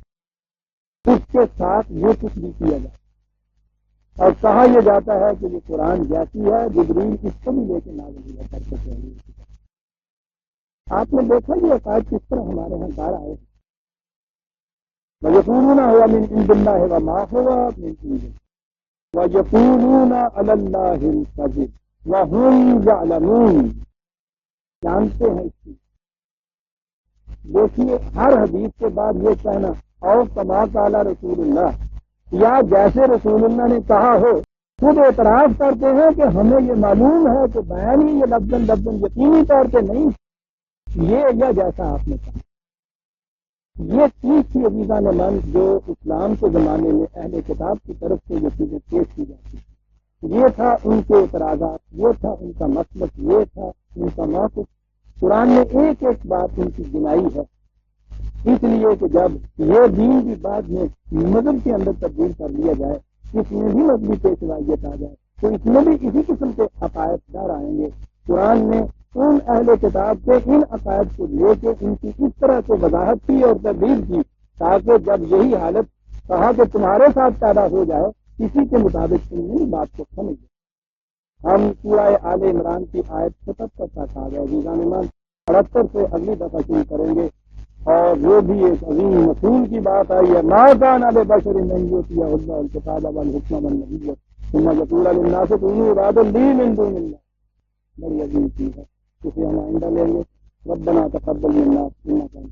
اس کے ساتھ یہ کچھ بھی کیا جائے، اور کہا یہ جاتا ہے کہ یہ قرآن جیسی ہے، جبریل اس کو بھی لے کے نازل ہوا کرتے تھے۔ آپ نے دیکھا یہ عقائد کس طرح ہمارے یہاں دار آئے ہیں، وَيَقُولُونَ هُوَ مِنْ عِنْدِ اللَّهِ وَمَا هُوَ مِنْ عِنْدِ وَيَقُولُونَ عَلَى اللَّهِ الْكَذِبَ وَهُمْ يَعْلَمُونَ، جانتے ہیں اس کی۔ دیکھیے ہر حدیث کے بعد یہ کہنا او کما قال رسول اللہ، یا جیسے رسول اللہ نے کہا ہو، خود اعتراف کرتے ہیں کہ ہمیں یہ معلوم ہے کہ بیان ہی یہ لفظاً یقینی طور پہ نہیں یہ یا جیسا آپ نے کہا۔ یہ چیز تھی عزیزان من جو اسلام کے زمانے میں اہل کتاب کی طرف سے یہ چیزیں پیش کی جاتی تھی، یہ تھا ان کے اعتراضات، یہ تھا ان کا مسلک، یہ تھا ان کا موقف۔ قرآن نے ایک ایک بات ان کی گنائی ہے، اس لیے کہ جب یہ دین بھی بعد میں مذہب کے اندر تبدیل کر لیا جائے، اس میں بھی مذہبی پیشوائیت آ جائے تو اس میں بھی اسی قسم کے عقائد دار آئیں گے۔ قرآن نے ان اہل کتاب کے ان عقائد کو لے کے ان کی اس طرح سے وضاحت کی اور تبدیل کی تاکہ جب یہی حالت کہا کہ تمہارے ساتھ پیدا ہو جائے، اسی کے مطابق تم نے بات کو سمجھ لیں۔ ہم سورہ آل عمران کی آیت 77 تک آ گئے، عزیزان ایمان 78 سے اگلی دفعہ شروع کریں گے، اور وہ بھی ایک عظیم مصول کی بات آئی ہے، ما کان لبشر ان یؤتیہ اللہ الکتاب والحکم والنبوۃ ثم یقول للناس کونوا عبادا لی من دون اللہ۔ بڑی عظیم چیز ہے، اسے ہم آئندہ لیں گے۔ ربنا تقبل منا انک